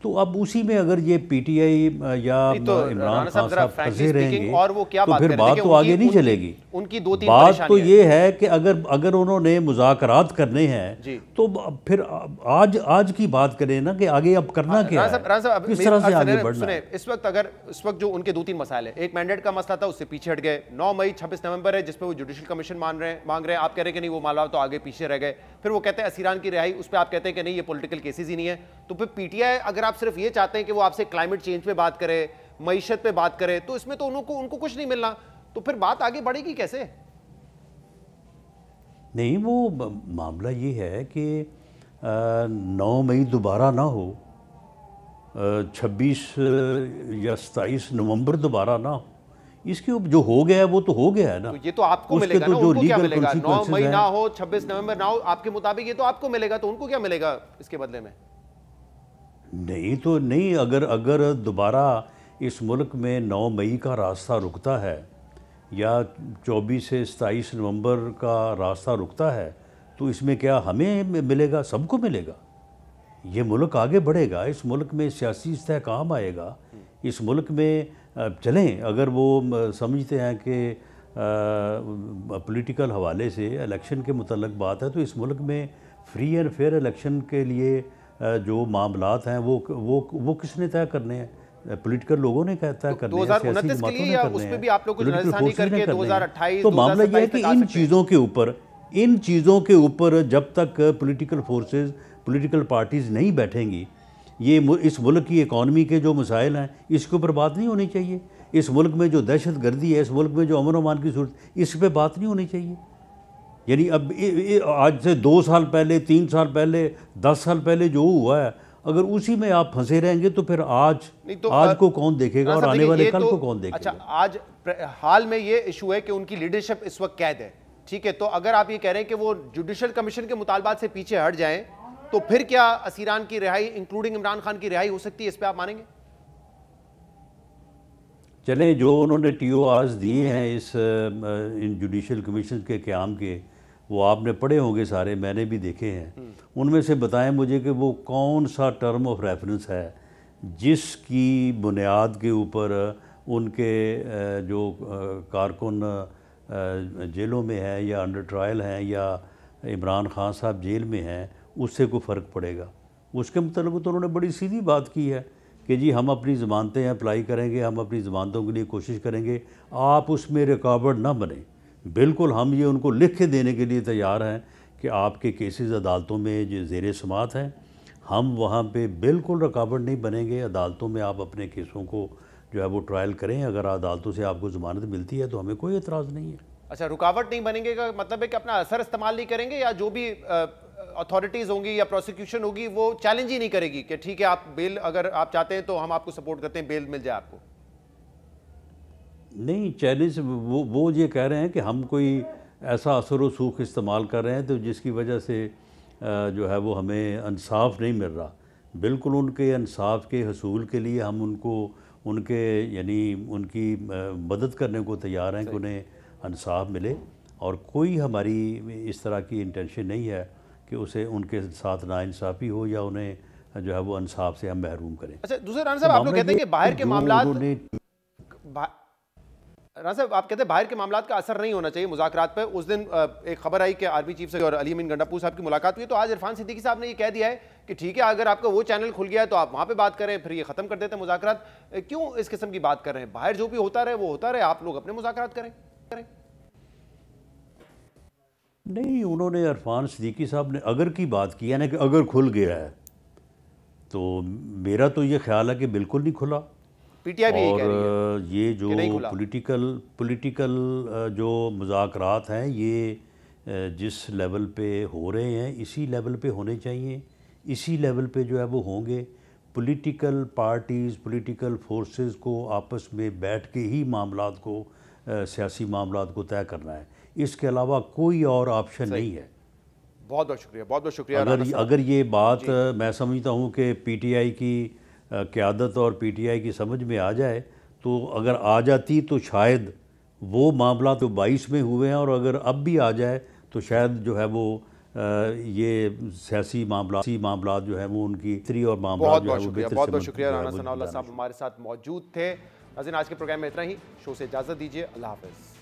तो अब उसी में अगर ये पीटीआई या इमरान खान साहब फंसे रहेंगे और वो क्या तो फिर बात तो आगे नहीं चलेगी। उनकी 2-3 बात तो ये है कि अगर उन्होंने मुज़ाकरात करने हैं तो फिर आज की बात करें ना कि आगे अब करना क्या है, किस तरह से आगे बढ़ना है। इस वक्त जो उनके 2-3 मसाइल है, एक मैंडेट का मसला था, उससे पीछे हट गए। 9 मई 26 नवंबर है जिसपे वो जुडिशल कमीशन मांग रहे हैं, आप कह रहे हैं कि नहीं वो मामला तो आगे पीछे रह गए। फिर वो कहते हैं असीरान की रिहाई, उस पर आप कहते हैं कि नहीं ये पॉलिटिकल केसेस ही नहीं है। तो फिर पीटीआई अगर आप सिर्फ ये चाहते हैं कि वो आपसे क्लाइमेट चेंज पे बात करे, मईशत पे बात करे, तो इसमें तो उनको कुछ नहीं मिलना, तो फिर बात आगे बढ़ेगी कैसे? नहीं, वो मामला ये है कि 9 मई दोबारा ना हो, 26 या 27 नवंबर दोबारा ना हो। इसके जो हो गया है वो तो हो गया है ना। तो ये तो आपको मिलेगा ना, उनको क्या मिलेगा? 9 मई ना हो, 26 नवंबर ना हो, आपके मुताबिक ये तो आपको मिलेगा, तो उनको क्या मिलेगा इसके बदले में? नहीं तो नहीं, अगर दोबारा इस मुल्क में 9 मई का रास्ता रुकता है या 24 से 27 नवंबर का रास्ता रुकता है, तो इसमें क्या हमें मिलेगा? सबको मिलेगा। ये मुल्क आगे बढ़ेगा, इस मुल्क में सियासी इस्तेहकाम आएगा, इस मुल्क में चलें। अगर वो समझते हैं कि पॉलिटिकल हवाले से इलेक्शन के मुतल्लक बात है, तो इस मुल्क में फ्री एंड फेयर इलेक्शन के लिए जो मामलात हैं वो किसने तय करने हैं? पॉलिटिकल लोगों ने तय करने हैं, 2029 के लिए या उस पे भी आप लोग नजरसानी करके 2028 तो मामला ये है कि इन चीज़ों के ऊपर जब तक पॉलिटिकल फोर्सेस, पॉलिटिकल पार्टीज़ नहीं बैठेंगी, ये इस मुल्क की इकॉनमी के जो मसाइल हैं इसके ऊपर बात नहीं होनी चाहिए। इस मुल्क में जो दहशत गर्दी है, इस मुल्क में जो अमन अमान की सूरत, इस पर बात नहीं होनी चाहिए। यानी अब आज से 2 साल पहले, 3 साल पहले, 10 साल पहले जो हुआ है, अगर उसी में आप फंसे रहेंगे तो फिर आज को कौन देखेगा और आने वाले कल को कौन देखेगा? अच्छा, आज हाल में ये इशू है कि उनकी लीडरशिप इस वक्त कैद है, ठीक है, तो अगर आप ये कह रहे हैं कि वो जुडिशल कमीशन के मुतालबात से पीछे हट जाएं, तो फिर क्या असीरान की रिहाई इंक्लूडिंग इमरान खान की रिहाई हो सकती है? इस पे आप मानेंगे? चलें, जो उन्होंने TORs दिए हैं इन जुडिशल कमीशन के क़याम के, वो आपने पढ़े होंगे सारे, मैंने भी देखे हैं। उनमें से बताएं मुझे कि वो कौन सा टर्म ऑफ रेफरेंस है जिसकी बुनियाद के ऊपर उनके जो कारकुन जेलों में हैं या अंडर ट्रायल हैं या इमरान खान साहब जेल में हैं, उससे कोई फ़र्क पड़ेगा? उसके मतलब तो उन्होंने बड़ी सीधी बात की है कि जी हम अपनी ज़मानतें अप्लाई करेंगे, हम अपनी ज़मानतों के लिए कोशिश करेंगे, आप उसमें रुकावट ना बने। बिल्कुल हम ये उनको लिख के देने के लिए तैयार हैं कि आपके केसेस अदालतों में जो ज़ेर समात हैं, हम वहाँ पे बिल्कुल रुकावट नहीं बनेंगे। अदालतों में आप अपने केसों को जो है वो ट्रायल करें, अगर अदालतों से आपको ज़मानत मिलती है तो हमें कोई एतराज़ नहीं है। अच्छा, रुकावट नहीं बनेंगे का मतलब है कि अपना असर इस्तेमाल नहीं करेंगे, या जो भी अथॉरिटीज़ होंगी या प्रोसिक्यूशन होगी वो चैलेंज ही नहीं करेगी कि ठीक है आप बेल अगर आप चाहते हैं तो हम आपको सपोर्ट करते हैं, बेल मिल जाए आपको? नहीं, चैलेंज वो ये कह रहे हैं कि हम कोई ऐसा असर व सूख इस्तेमाल कर रहे हैं तो जिसकी वजह से जो है वो हमें इंसाफ नहीं मिल रहा। बिल्कुल उनके इंसाफ के हसूल के लिए हम उनके यानी उनकी मदद करने को तैयार हैं कि उन्हें इंसाफ मिले, और कोई हमारी इस तरह की इंटेंशन नहीं है कि उसे उनके साथ नाइंसाफ़ी हो या उन्हें जो है वो इंसाफ से हम महरूम करें। अच्छा, दूसरे राना साहब, आप लोग कहते हैं कि बाहर के मामलात, राना साहब आप कहते हैं बाहर के मामलात का असर नहीं होना चाहिए मुज़ाकरात पे। उस दिन एक खबर आई कि आर्मी चीफ से और अली अमीन गंडापुर साहब की मुलाकात हुई, तो आज इरफान सिद्दीकी साहब ने ये कह दिया है कि ठीक है अगर आपका वो चैनल खुल गया है तो आप वहाँ पे बात करें, फिर ये ख़त्म कर देते हैं मुज़ाकरात। क्यों इस किस्म की बात कर रहे हैं? बाहर जो भी होता रहे वो होता रहे, आप लोग अपने मुज़ाकरात करें। नहीं, उन्होंने इरफान सिद्दीकी साहब ने अगर की बात की है ना कि अगर खुल गया है, तो मेरा तो ये ख्याल है कि बिल्कुल नहीं खुला। पीटीआई भी और ये जो पॉलिटिकल जो मुज़ाकरात हैं ये जिस लेवल पे हो रहे हैं इसी लेवल पे होने चाहिए, इसी लेवल पे जो है वो होंगे। पॉलिटिकल पार्टीज़, पॉलिटिकल फोर्सेस को आपस में बैठ के ही मामलात को सियासी मामलात को तय करना है, इसके अलावा कोई और ऑप्शन नहीं है। बहुत बहुत शुक्रिया, बहुत बहुत शुक्रिया। अगर ये बात मैं समझता हूँ कि PTI की क़यादत और PTI की समझ में आ जाए, तो अगर आ जाती तो शायद वो मामला तो 22 में हुए हैं, और अगर अब भी आ जाए तो शायद जो है वो ये सियासी मामला जो है वो उनकी तीसरी और मामला जो है वो बेहतर। बहुत बहुत शुक्रिया। राना सनाउल्लाह साहब हमारे साथ मौजूद थे। नाज़रीन, आज के प्रोग्राम में इतना ही। शो से इजाज़त दीजिए। अल्लाह हाफ़िज़।